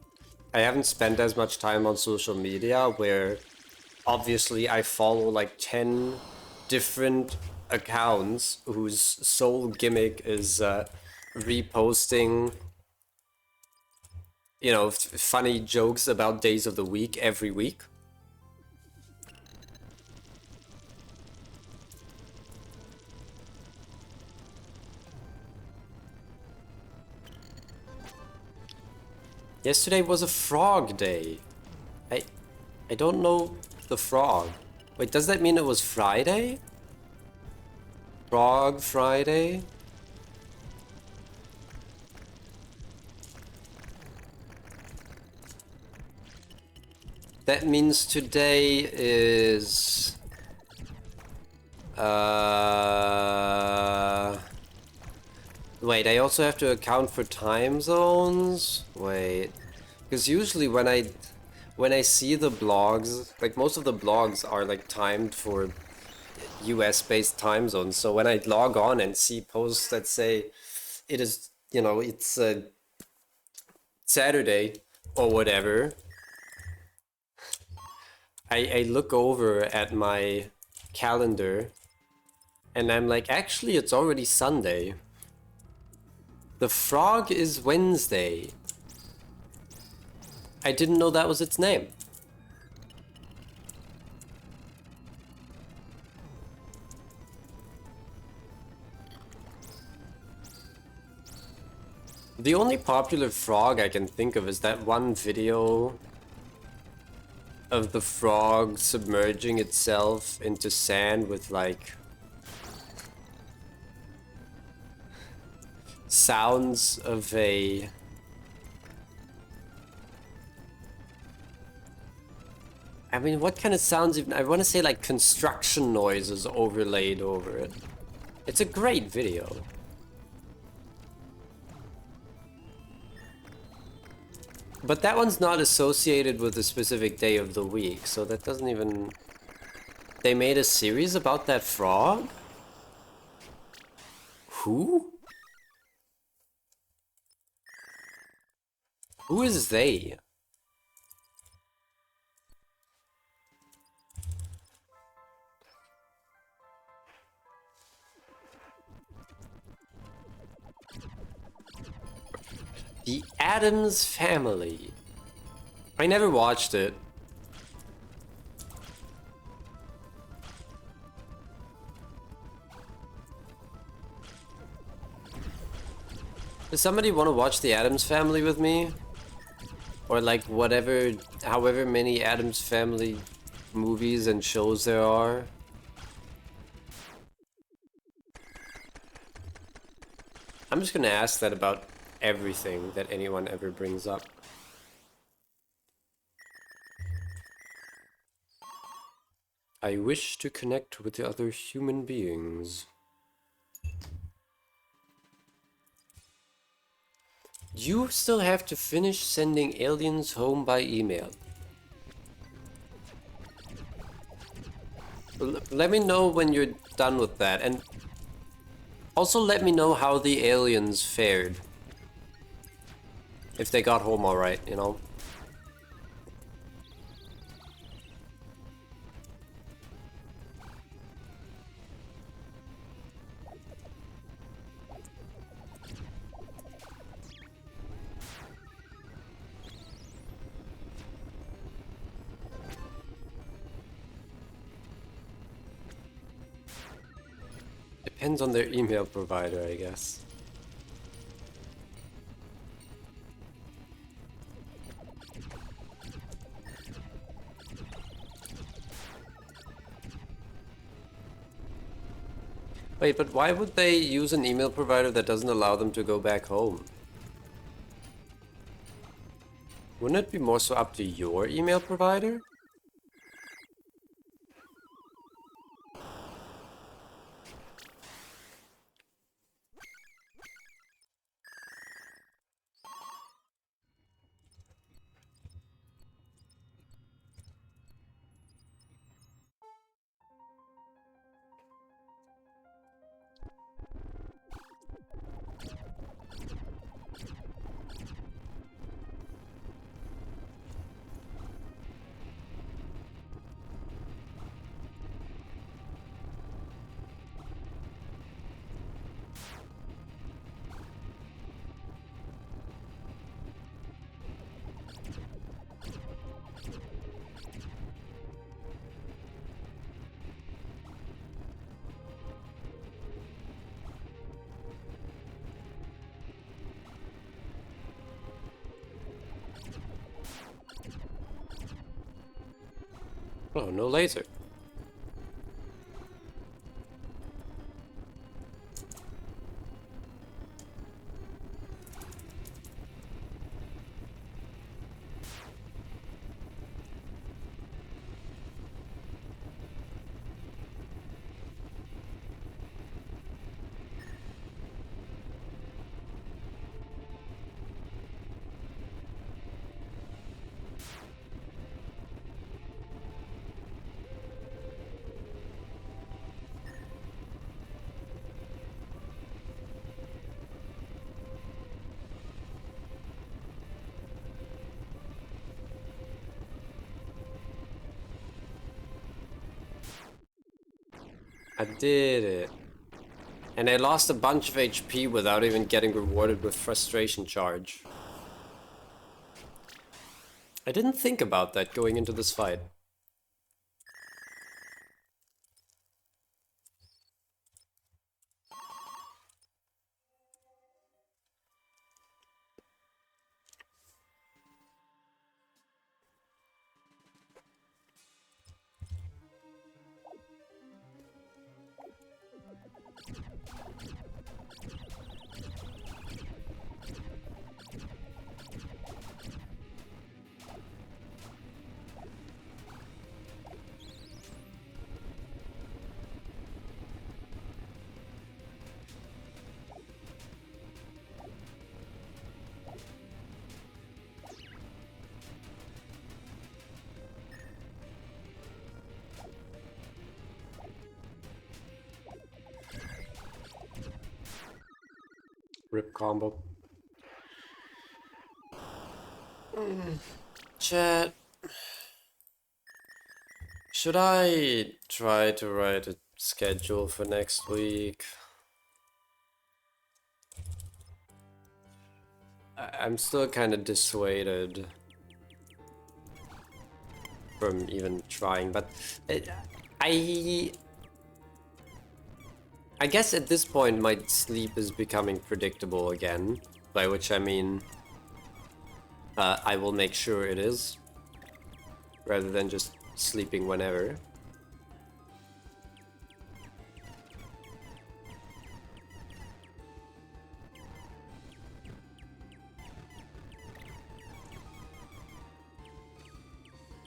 I haven't spent as much time on social media, where obviously I follow like 10 different accounts whose sole gimmick is reposting, you know, funny jokes about days of the week every week. Yesterday was a frog day. I don't know the frog. Wait, does that mean it was Friday? Frog Friday? That means today is... Wait, I also have to account for time zones? Wait. Because usually when I see the blogs, like most of the blogs are like timed for US based time zones. So when I log on and see posts that say it is, you know, it's Saturday or whatever, I look over at my calendar and I'm like, actually it's already Sunday. The frog is Wednesday. I didn't know that was its name. The only popular frog I can think of is that one video of the frog submerging itself into sand with like sounds of a I mean, what kind of sounds even? I want to say like construction noises overlaid over it. It's a great video. But that one's not associated with a specific day of the week, so that doesn't even... They made a series about that frog? Who? Who is they? The Addams Family. I never watched it. Does somebody want to watch the Addams Family with me? Or like whatever, however many Addams Family movies and shows there are? I'm just gonna ask that about everything that anyone ever brings up. I wish to connect with the other human beings. You still have to finish sending aliens home by email. Let me know when you're done with that, and also let me know how the aliens fared. If they got home alright, you know? Depends on their email provider, I guess. Wait, but why would they use an email provider that doesn't allow them to go back home? Wouldn't it be more so up to your email provider? Oh, no laser. I did it. And I lost a bunch of HP without even getting rewarded with frustration charge. I didn't think about that going into this fight. Rip combo. Chat. Should I try to write a schedule for next week? I'm still kind of dissuaded from even trying, but I guess at this point my sleep is becoming predictable again, by which I mean I will make sure it is, rather than just sleeping whenever.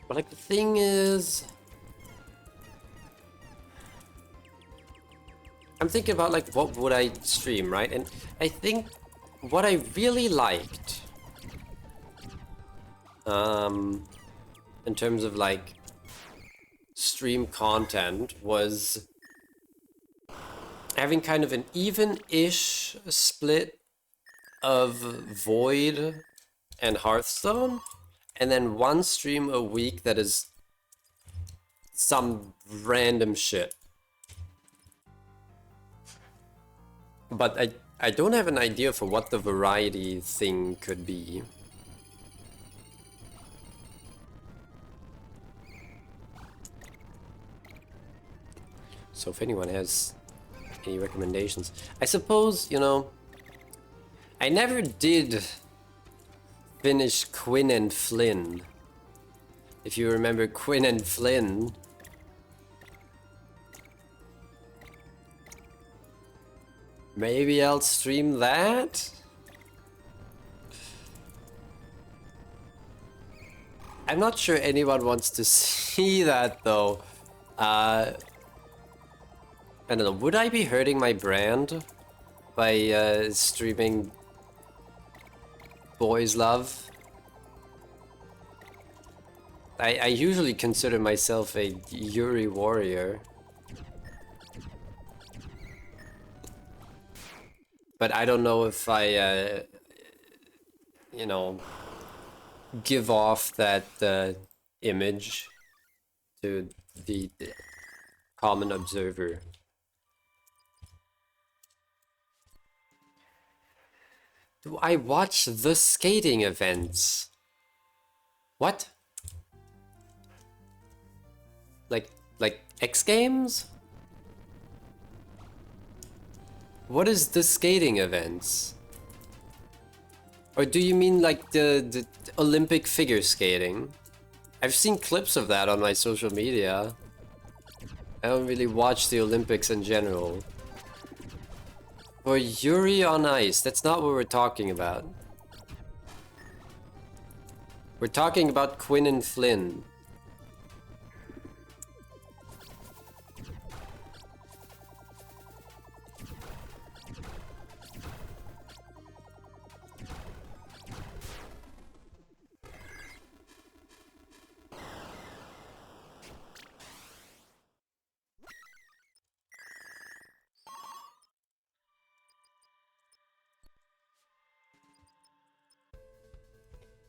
But like the thing is, I'm thinking about like what would I stream, right? And I think what I really liked in terms of like stream content was having kind of an even-ish split of Void and Hearthstone, and then one stream a week that is some random shit. But I don't have an idea for what the variety thing could be. So if anyone has any recommendations. I suppose, you know, I never did finish Quinn and Flynn. If you remember Quinn and Flynn. Maybe I'll stream that? I'm not sure anyone wants to see that though. I don't know, would I be hurting my brand by streaming Boys Love? I usually consider myself a Yuri warrior. But I don't know if I, you know, give off that image to the common observer. Do I watch the skating events? What? Like X Games? What is the skating events? Or do you mean like the Olympic figure skating? I've seen clips of that on my social media. I don't really watch the Olympics in general. For Yuri on Ice, that's not what we're talking about. We're talking about Quinn and Flynn.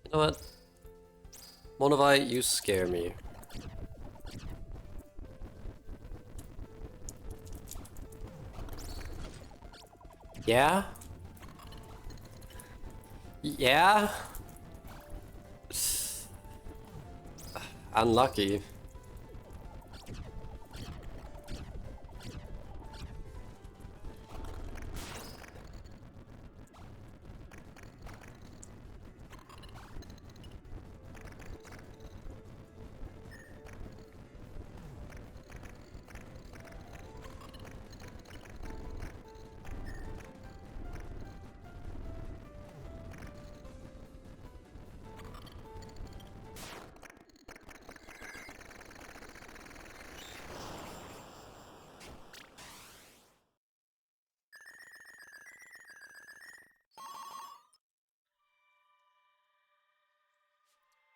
You know what? Monavai, you scare me. Yeah? Yeah? Unlucky.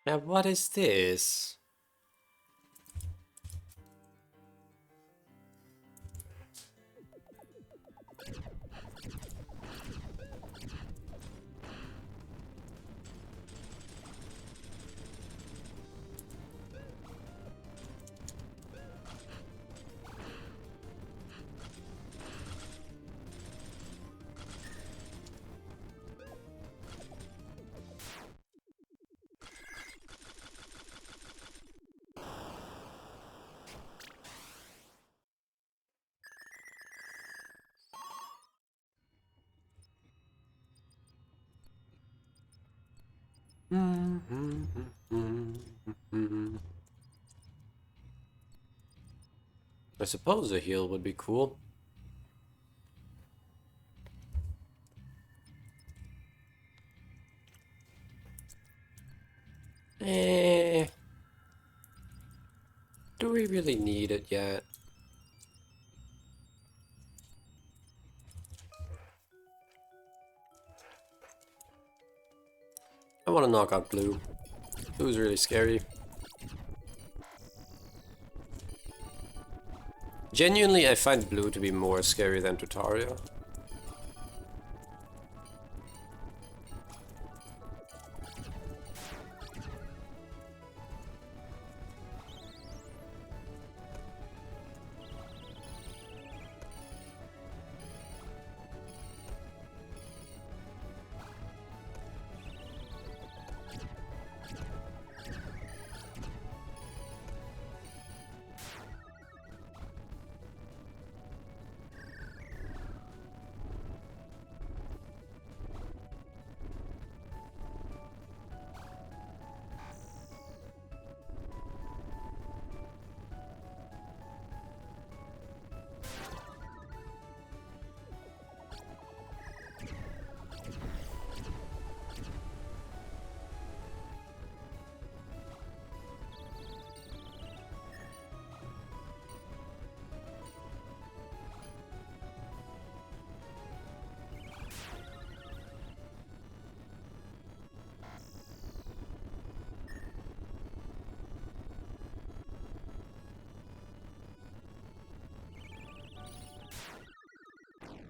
Now what is this? I suppose a heal would be cool. Do we really need it yet? I want to knock out Blue. Blue's really scary. Genuinely, I find Blue to be more scary than Tutaria.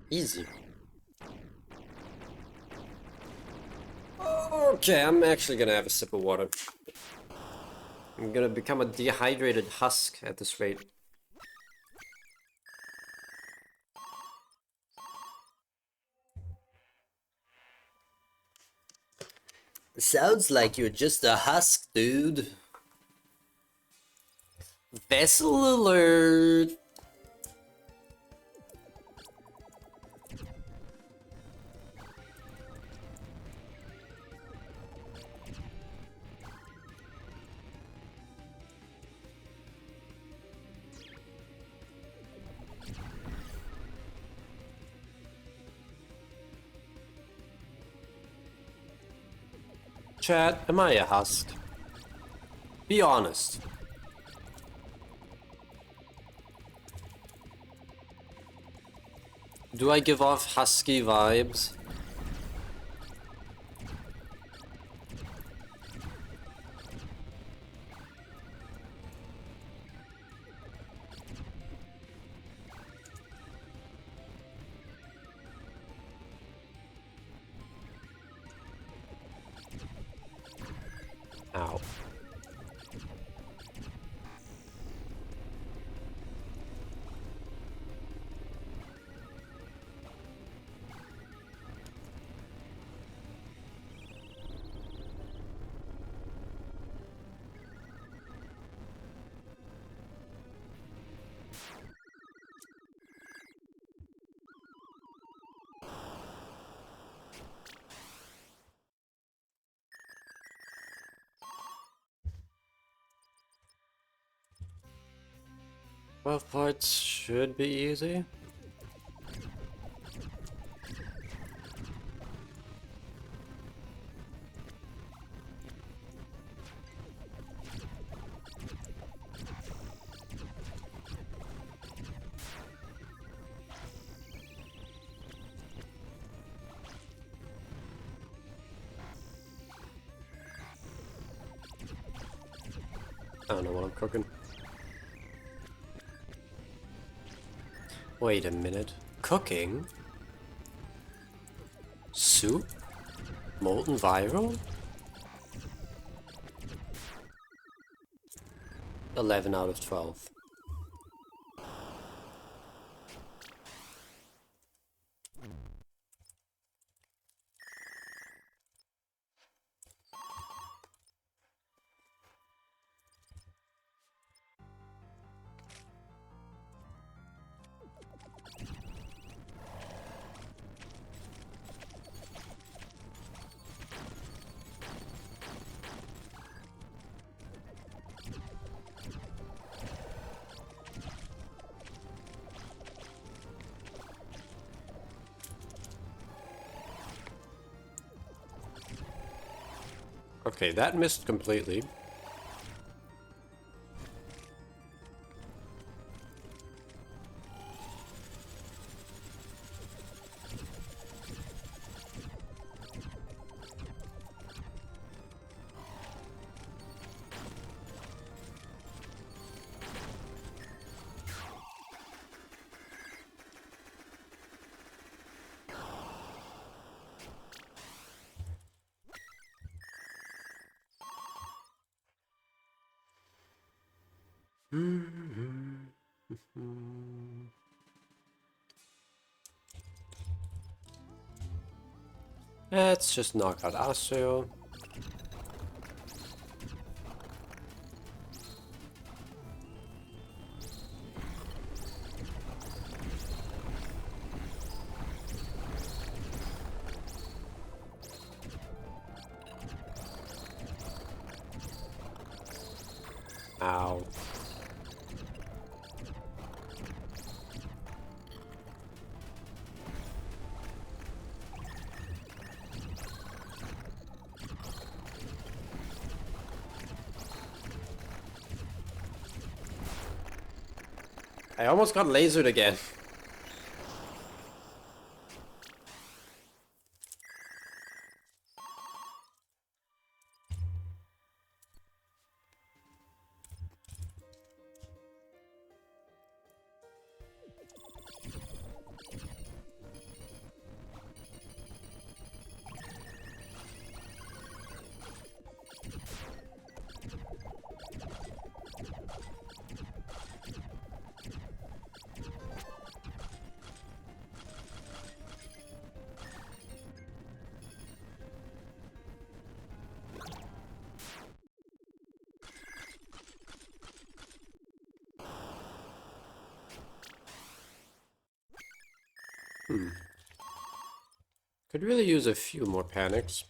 Easy. Okay, I'm actually gonna have a sip of water. I'm gonna become a dehydrated husk at this rate. Sounds like you're just a husk, dude. Vessel alert! Chat, am I a husk? Be honest. Do I give off husky vibes? Ow. 12 parts should be easy. I don't know what I'm cooking. Wait a minute. Cooking? Soup? Molten viral? 11 out of 12. Okay, that missed completely. Let's just knock out Astro. Ow. I almost got lasered again. Could really use a few more panics.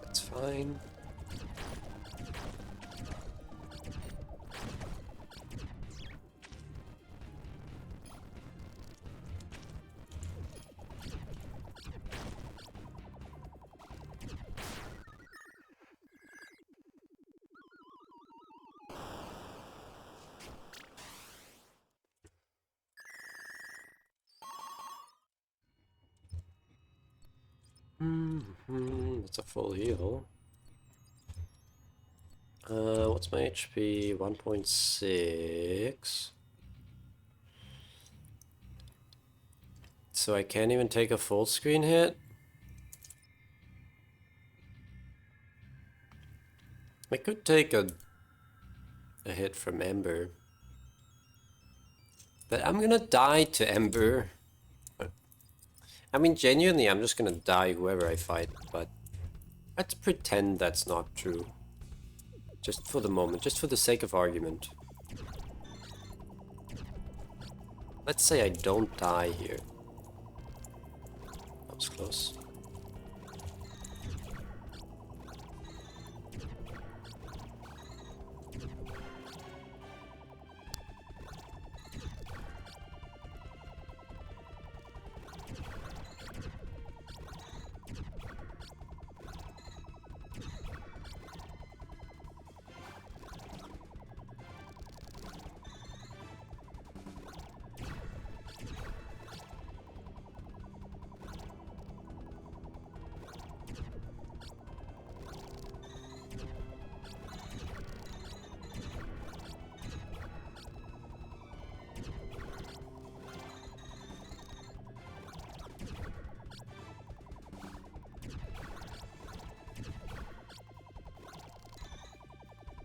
That's fine. That's a full heal. What's my HP? 1.6. So I can't even take a full screen hit? I could take a hit from Ember. But I'm gonna die to Ember. I mean, genuinely, I'm just gonna die whoever I fight, but let's pretend that's not true. Just for the moment, just for the sake of argument. Let's say I don't die here. That was close.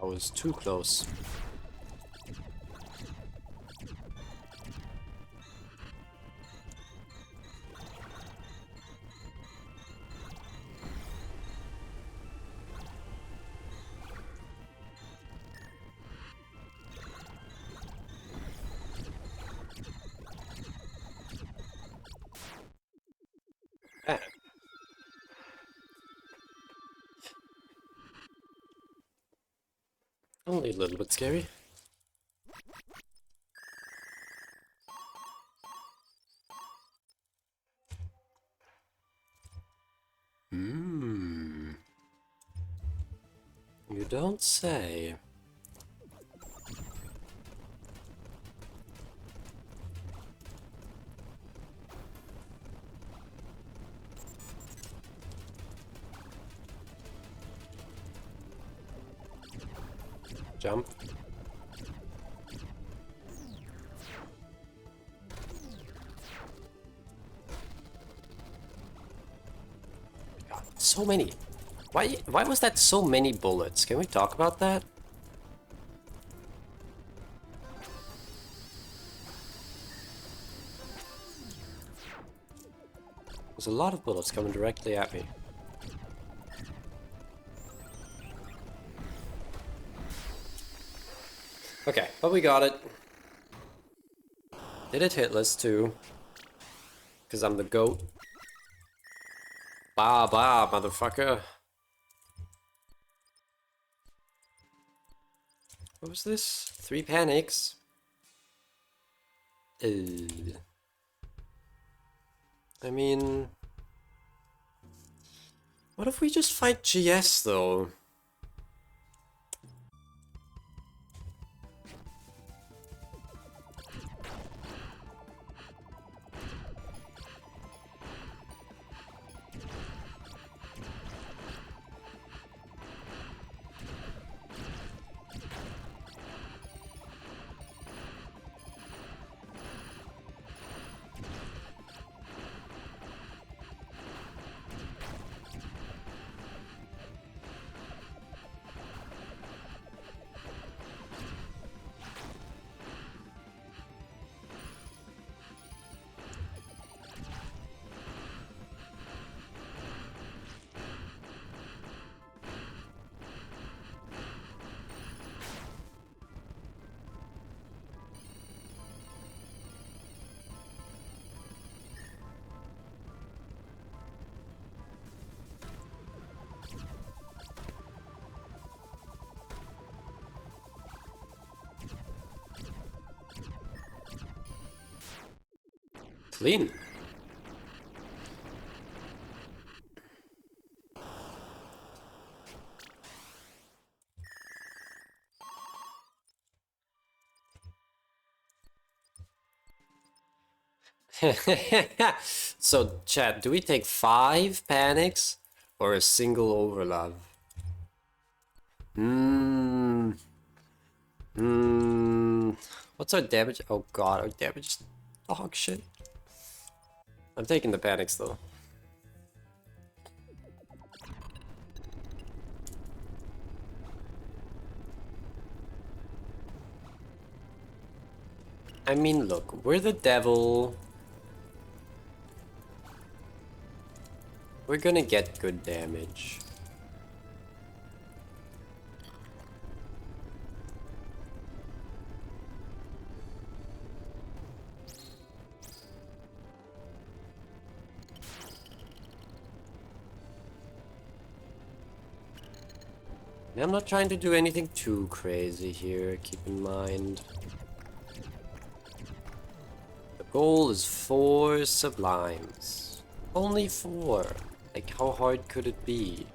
I was too close. Ah. Only a little bit scary. You don't say. Jump. God, so many. Why was that so many bullets? Can we talk about that? There's a lot of bullets coming directly at me. Okay, but we got it. Did it hitless too? Because I'm the GOAT. Bah bah, motherfucker. What was this? 3 panics? I mean... What if we just fight GS though? Clean. So, chat, do we take 5 panics or a single overlap? What's our damage? Oh god, our damage is dog shit. I'm taking the panics though. I mean, look, we're the devil. We're gonna get good damage. I'm not trying to do anything too crazy here, keep in mind. The goal is 4 sublimes. Only 4. Like, how hard could it be?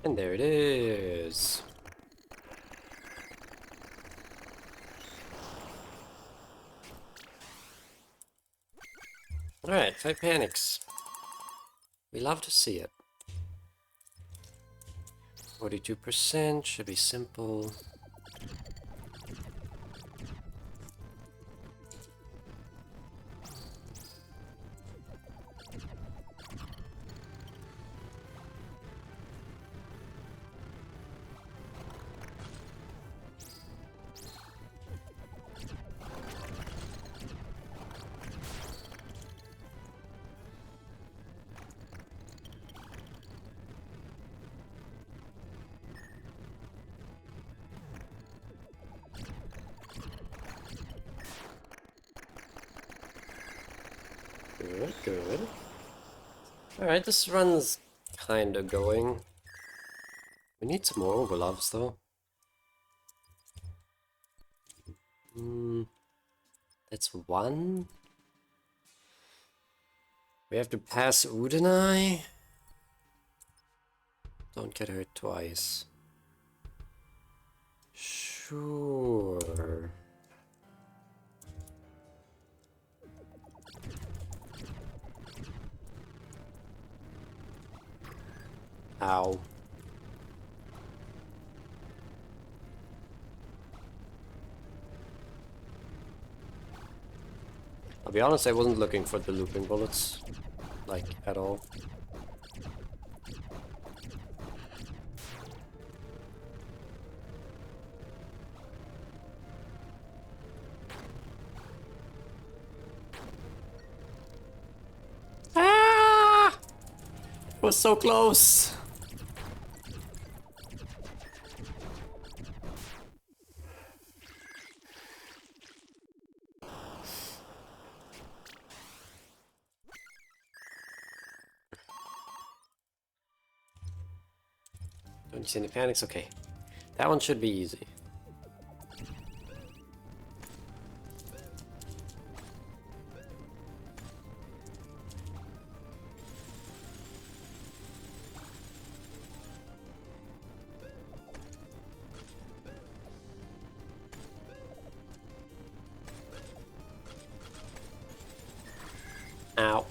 And there it is. Alright, 5 panics. We love to see it. 42% should be simple. Good, good. Alright, this run's kinda going. We need some more overloves though. That's 1. We have to pass Udenai. Don't get hurt twice. Sure. Ow. I'll be honest, I wasn't looking for the looping bullets, like, at all. Ah! It was so close! Don't you see any panics? Okay. That one should be easy. Ow.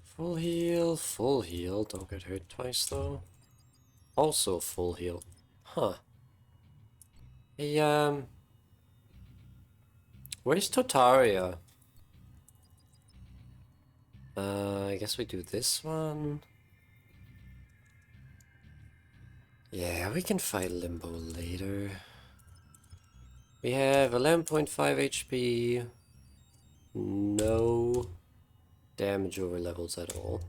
Full heal, full heal. Don't get hurt twice though. Also full heal. Huh. Hey, where's Totaria? I guess we do this one. Yeah, we can fight Limbo later. We have 11.5 HP. No damage over levels at all.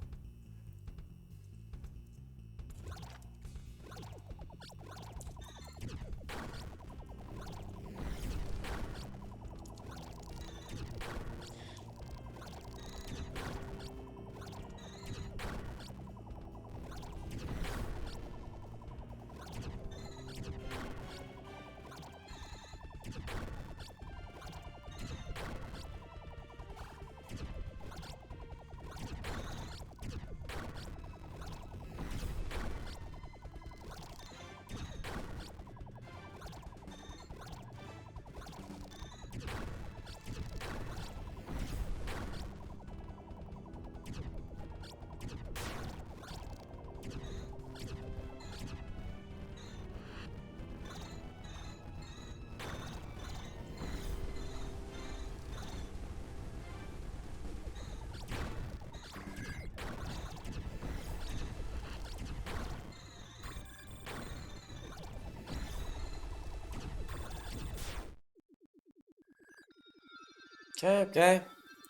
Okay, okay.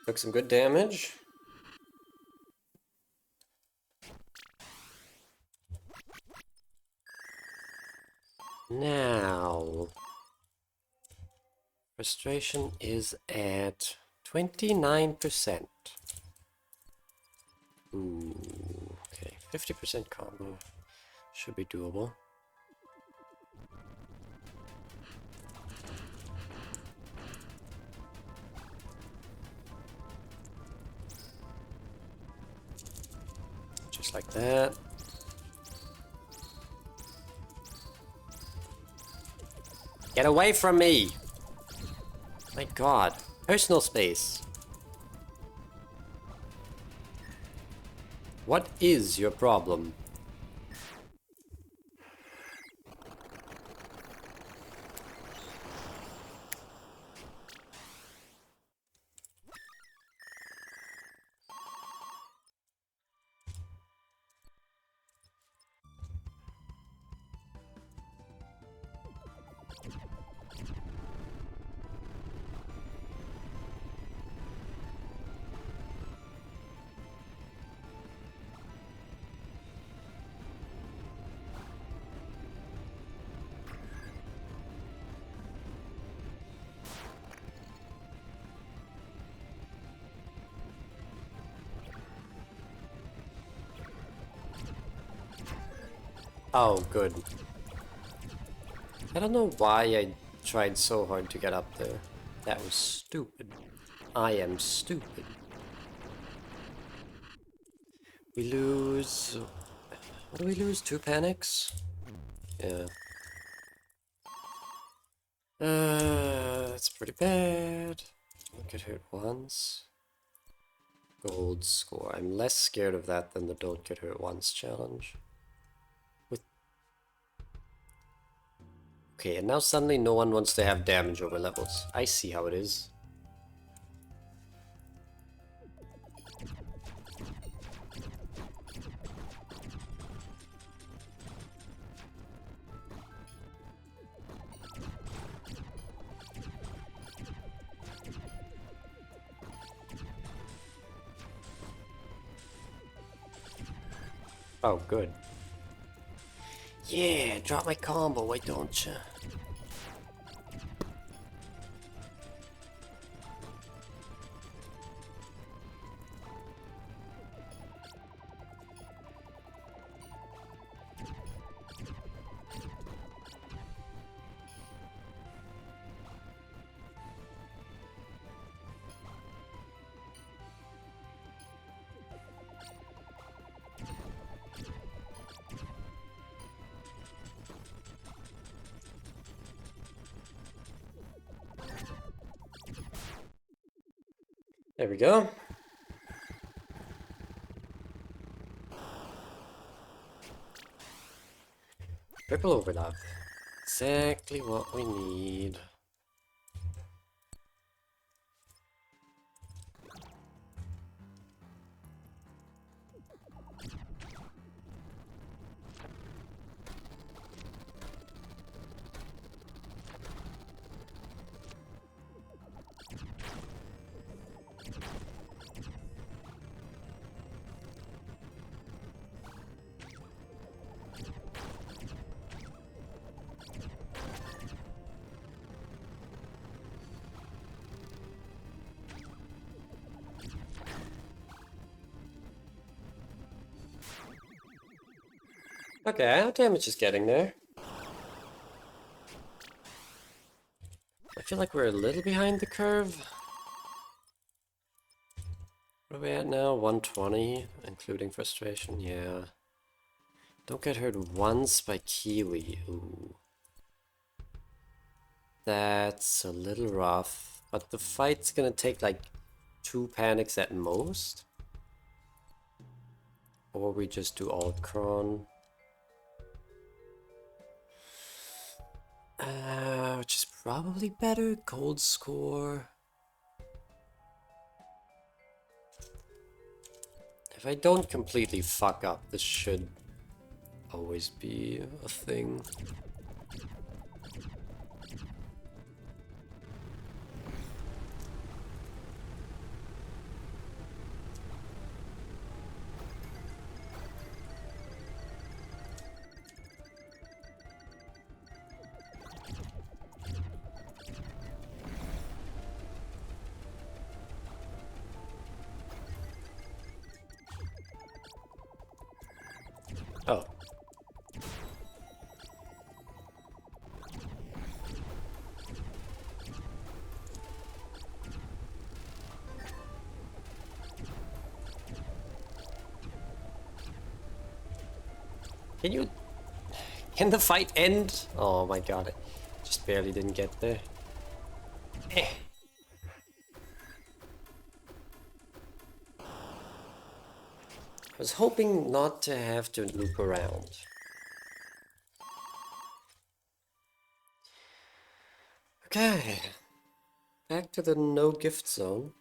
Took some good damage. Now, frustration is at 29%. Ooh, okay, 50% combo should be doable. Just like that. Get away from me! My god. Personal space. What is your problem? Oh, good. I don't know why I tried so hard to get up there. That was stupid. I am stupid. We lose... What do we lose? 2 panics? Yeah. That's pretty bad. Don't get hurt once. Gold score. I'm less scared of that than the don't get hurt once challenge. Okay, and now suddenly no one wants to have damage over levels. I see how it is. Oh, good. Yeah, drop my combo, why don't you? There we go. Triple overlap. Exactly what we need. Okay, our damage is getting there. I feel like we're a little behind the curve. What are we at now? 120, including frustration? Yeah. Don't get hurt once by Kiwi. Ooh. That's a little rough. But the fight's gonna take like 2 panics at most. Or we just do alt cron. Which is probably better. Gold score. If I don't completely fuck up, this should always be a thing. Can you... Can the fight end? Oh my god, I just barely didn't get there. Eh. I was hoping not to have to loop around. Okay. Back to the no gift zone.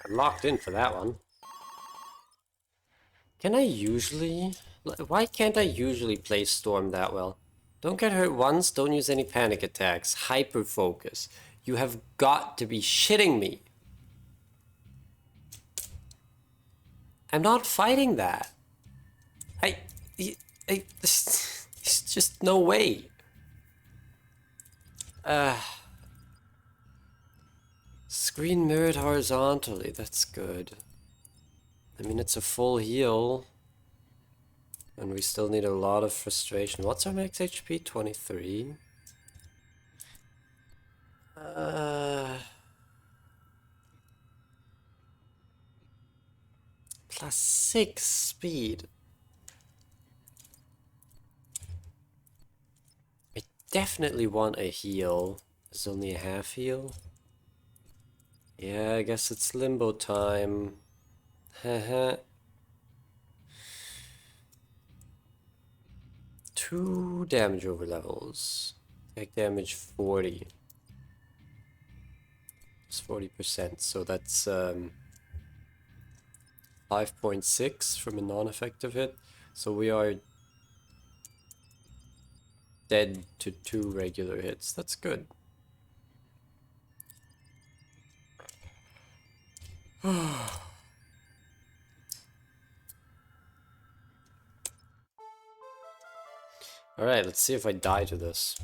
I'm locked in for that one. Can I usually... Why can't I usually play Storm that well? Don't get hurt once, don't use any panic attacks. Hyper focus. You have got to be shitting me. I'm not fighting that. There's just no way. Screen mirrored horizontally, that's good. I mean, it's a full heal. And we still need a lot of frustration. What's our max HP? 23? Plus 6 speed. I definitely want a heal. It's only a half heal. Yeah, I guess it's limbo time. Haha. 2 damage over levels. Attack damage 40. It's 40%, so that's 5.6 from a non-effective hit. So we are dead to 2 regular hits. That's good. Alright, let's see if I die to this.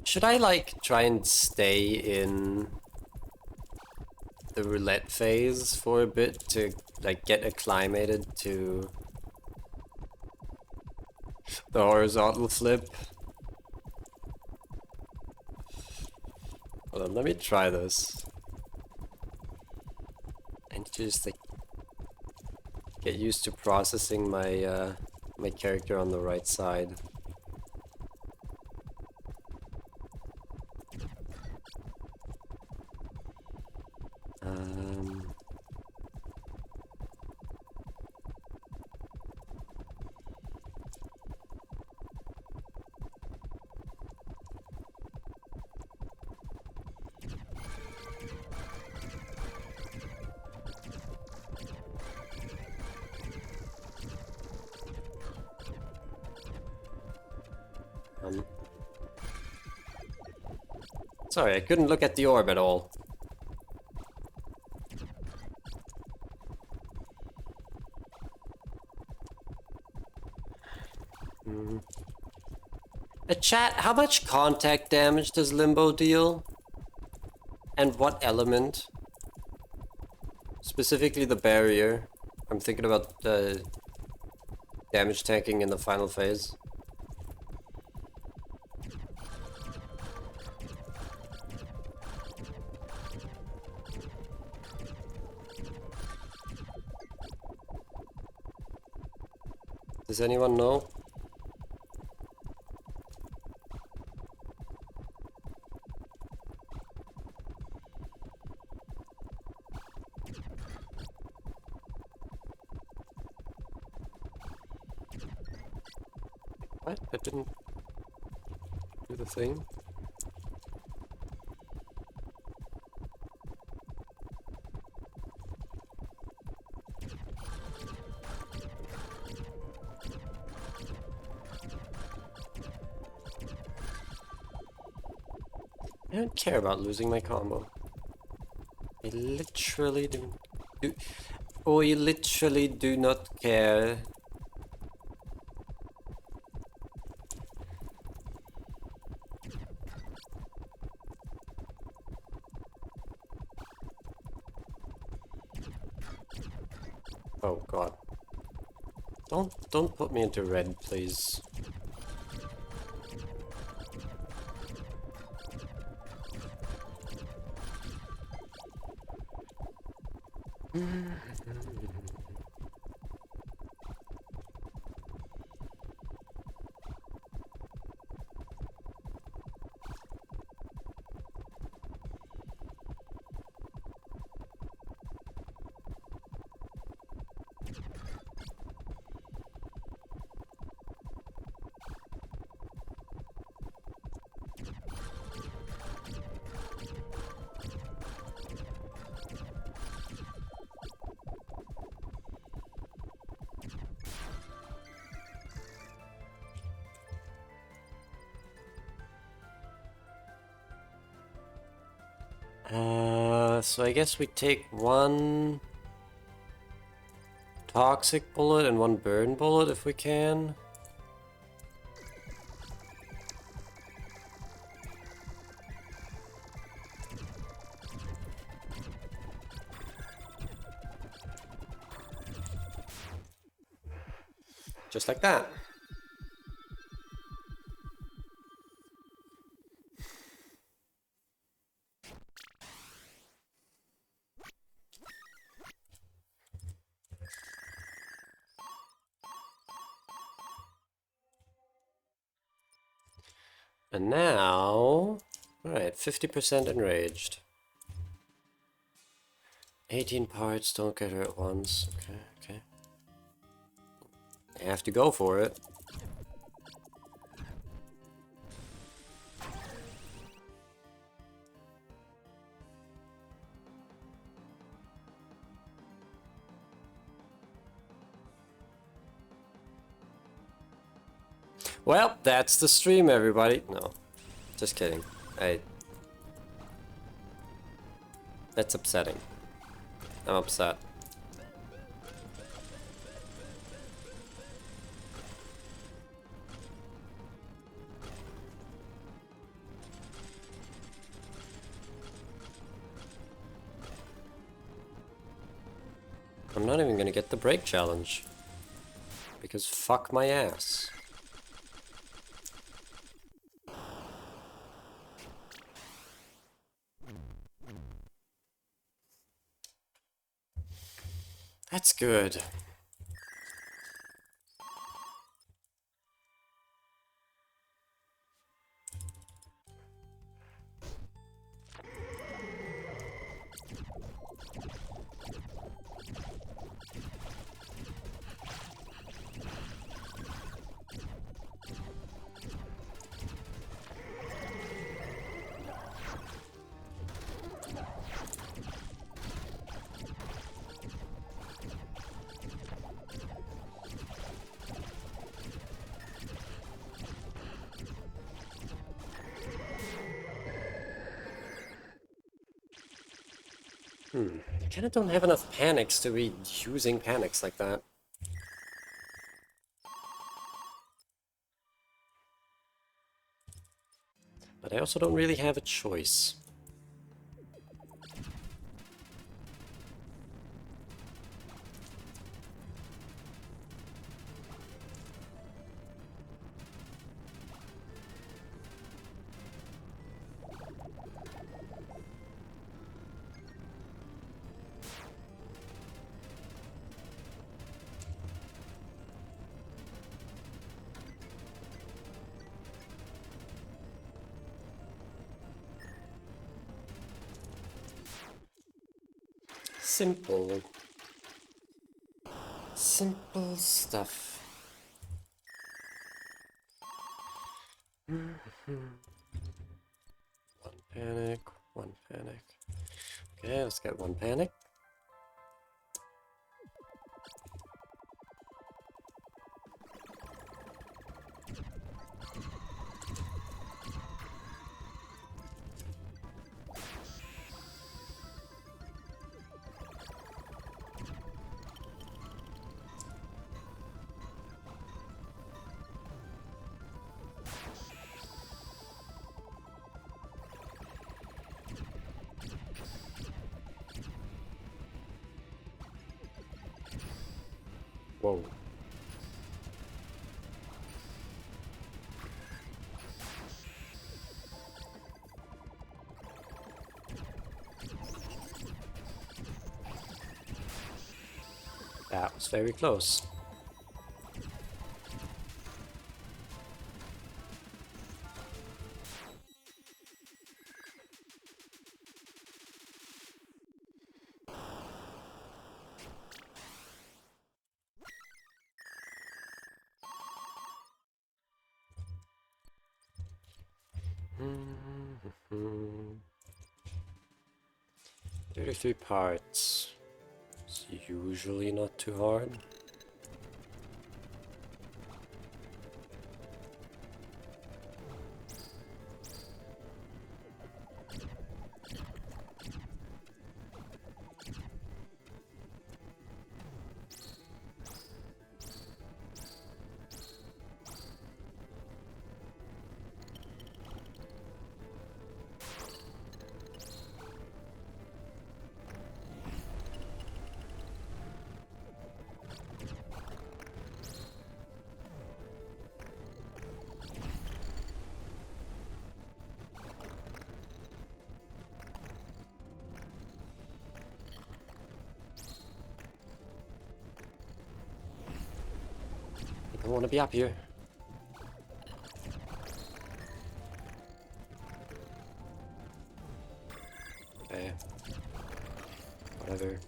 Should I, like, try and stay in the roulette phase for a bit to, like, get acclimated to the horizontal flip? Hold on, let me try this. And just, like, get used to processing my, my character on the right side. Sorry, I couldn't look at the orb at all. Chat, how much contact damage does Limbo deal? And what element? Specifically the barrier. I'm thinking about the damage tanking in the final phase. Does anyone know? What? That didn't do the thing? I don't care about losing my combo. I literally do. Oh, you literally do not care. Oh god. Don't put me into red, please. So I guess we take one toxic bullet and one burn bullet if we can. Just like that. And now, alright, 50% enraged. 18 parts, don't get her at once. Okay, okay. I have to go for it. Well, that's the stream, everybody. No, just kidding. That's upsetting. I'm upset. I'm not even gonna get the break challenge. Because fuck my ass. That's good. I kinda don't have enough panics to be using panics like that. But I also don't really have a choice. Simple. Simple stuff. One panic, one panic. Okay, let's get one panic. Whoa. That was very close. Mm-hmm. 33 parts. It's usually not too hard. I don't want to be up here. Okay. Whatever.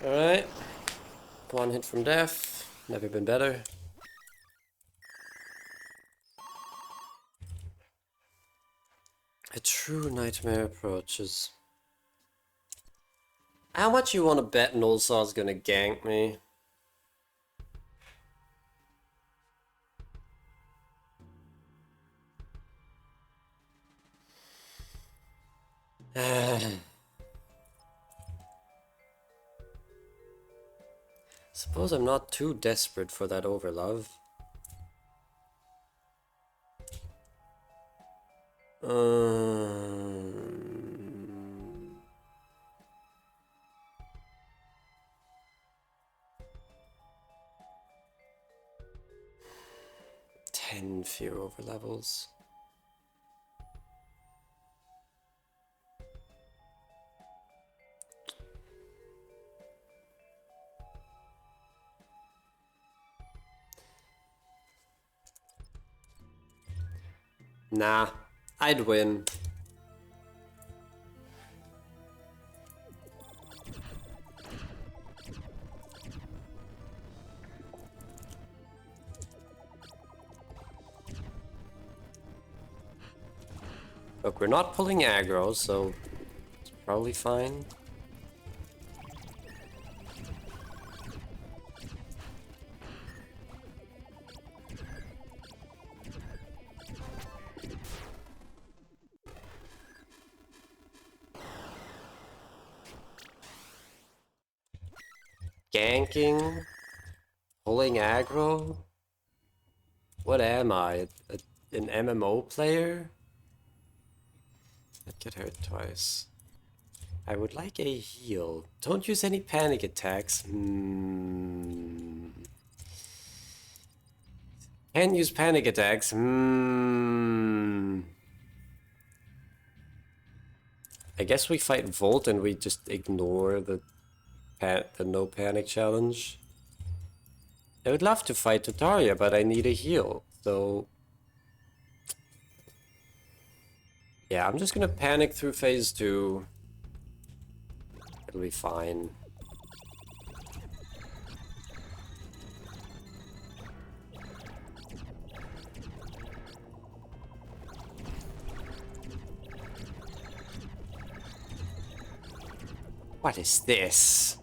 Alright. One hit from death. Never been better. A true nightmare approaches. How much you want to bet Nullsaw's gonna gank me? Suppose I'm not too desperate for that overlove. Um, 10 fear overlevels. Nah, I'd win. Look, we're not pulling aggro, so it's probably fine. Ganking? Pulling aggro? What am I? An MMO player? I'd get hurt twice. I would like a heal. Don't use any panic attacks. Can't use panic attacks. I guess we fight Volt and we just ignore the no panic challenge. I would love to fight Tataria, but I need a heal. So yeah, I'm just gonna panic through phase 2. It'll be fine. What is this?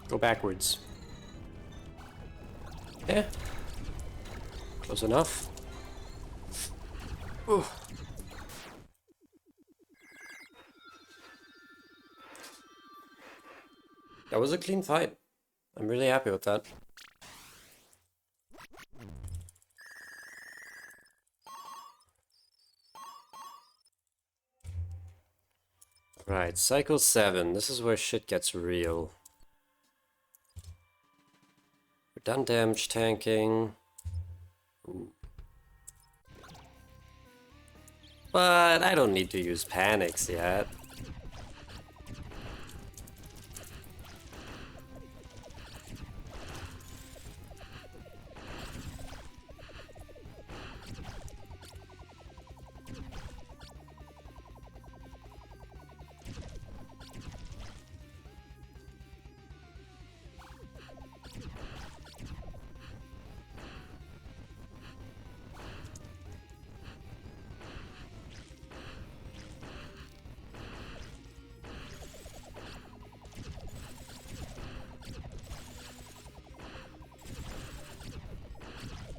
Go backwards. Yeah. Close enough. Ooh. That was a clean fight. I'm really happy with that. Right, cycle 7. This is where shit gets real. We're done damage tanking. Ooh. But I don't need to use panics yet.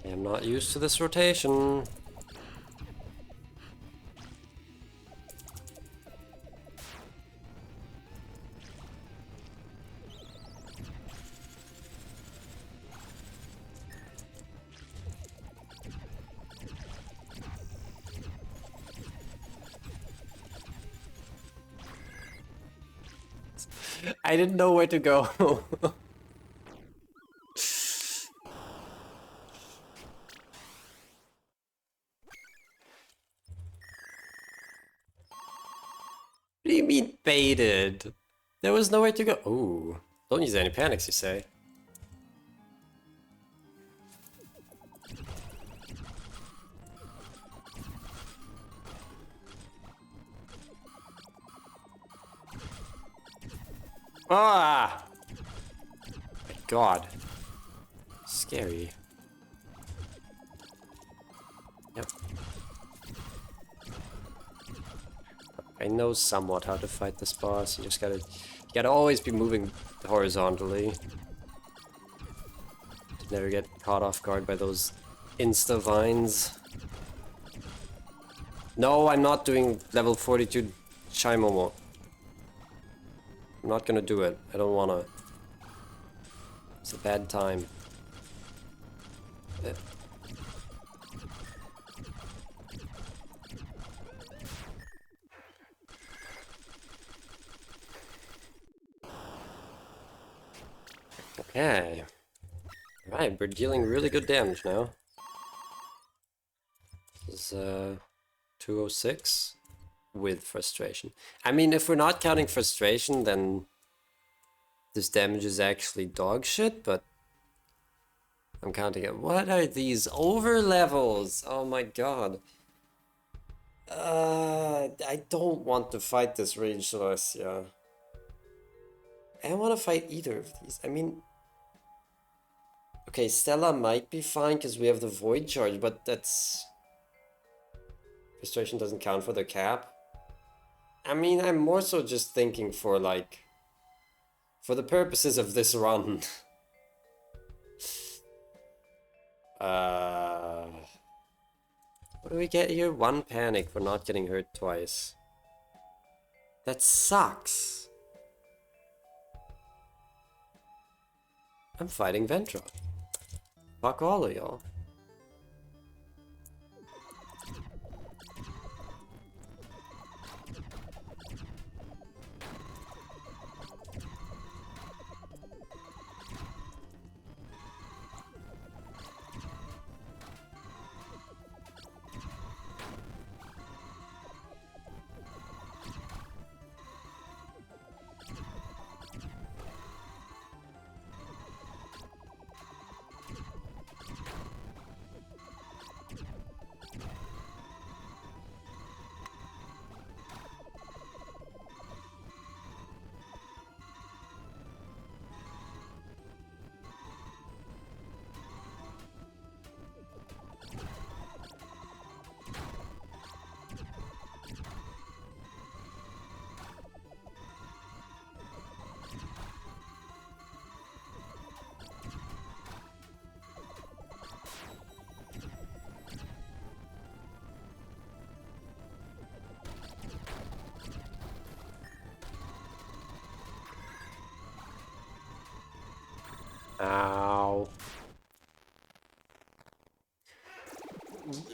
I'm not used to this rotation. I didn't know where to go. What do you mean baited? There was nowhere to go. Ooh. Don't use any panics, you say? Ah! My God. Scary. Yep. I know somewhat how to fight this boss. You just gotta always be moving horizontally. To never get caught off guard by those insta vines. No, I'm not doing level 42 Shimomo. I'm not gonna do it. I don't wanna. It's a bad time. Okay. Right, we're dealing really good damage now. This is 206 with frustration. I mean, if we're not counting frustration, then this damage is actually dog shit, but I'm counting it. What are these over levels? Oh my God. I don't want to fight this Rage Celestia. I don't want to fight either of these. I mean, okay, Stella might be fine because we have the Void Charge, but that's... Frustration doesn't count for the cap. I mean, I'm more so just thinking for, like... For the purposes of this run. What do we get here? 1 panic for not getting hurt twice. That sucks. I'm fighting Ventra. Fuck all of y'all.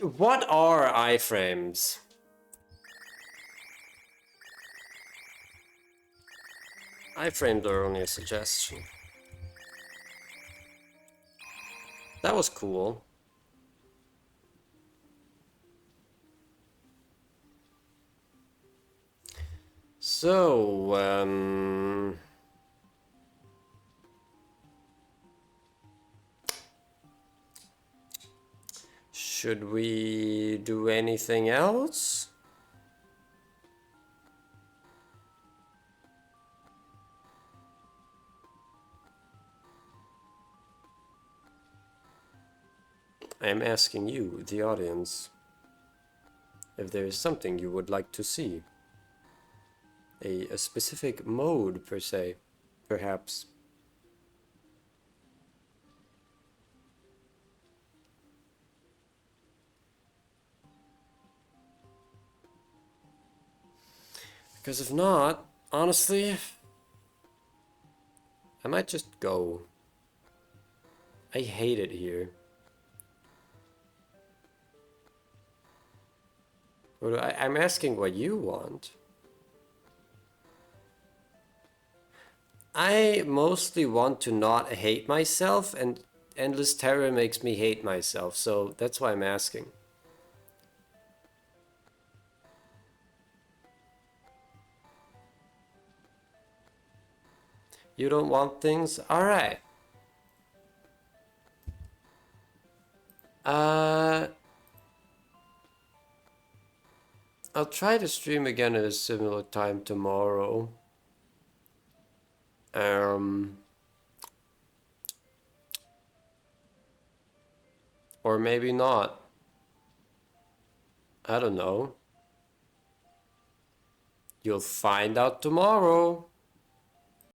What are iframes? Iframes are only a suggestion. That was cool. So, should we do anything else? I am asking you, the audience, if there is something you would like to see. A specific mode, per se, perhaps. Because if not, honestly, I might just go. I hate it here. I'm asking what you want. I mostly want to not hate myself, and Endless Terror makes me hate myself, so that's why I'm asking. You don't want things? Alright. I'll try to stream again at a similar time tomorrow. Or maybe not. I don't know. You'll find out tomorrow.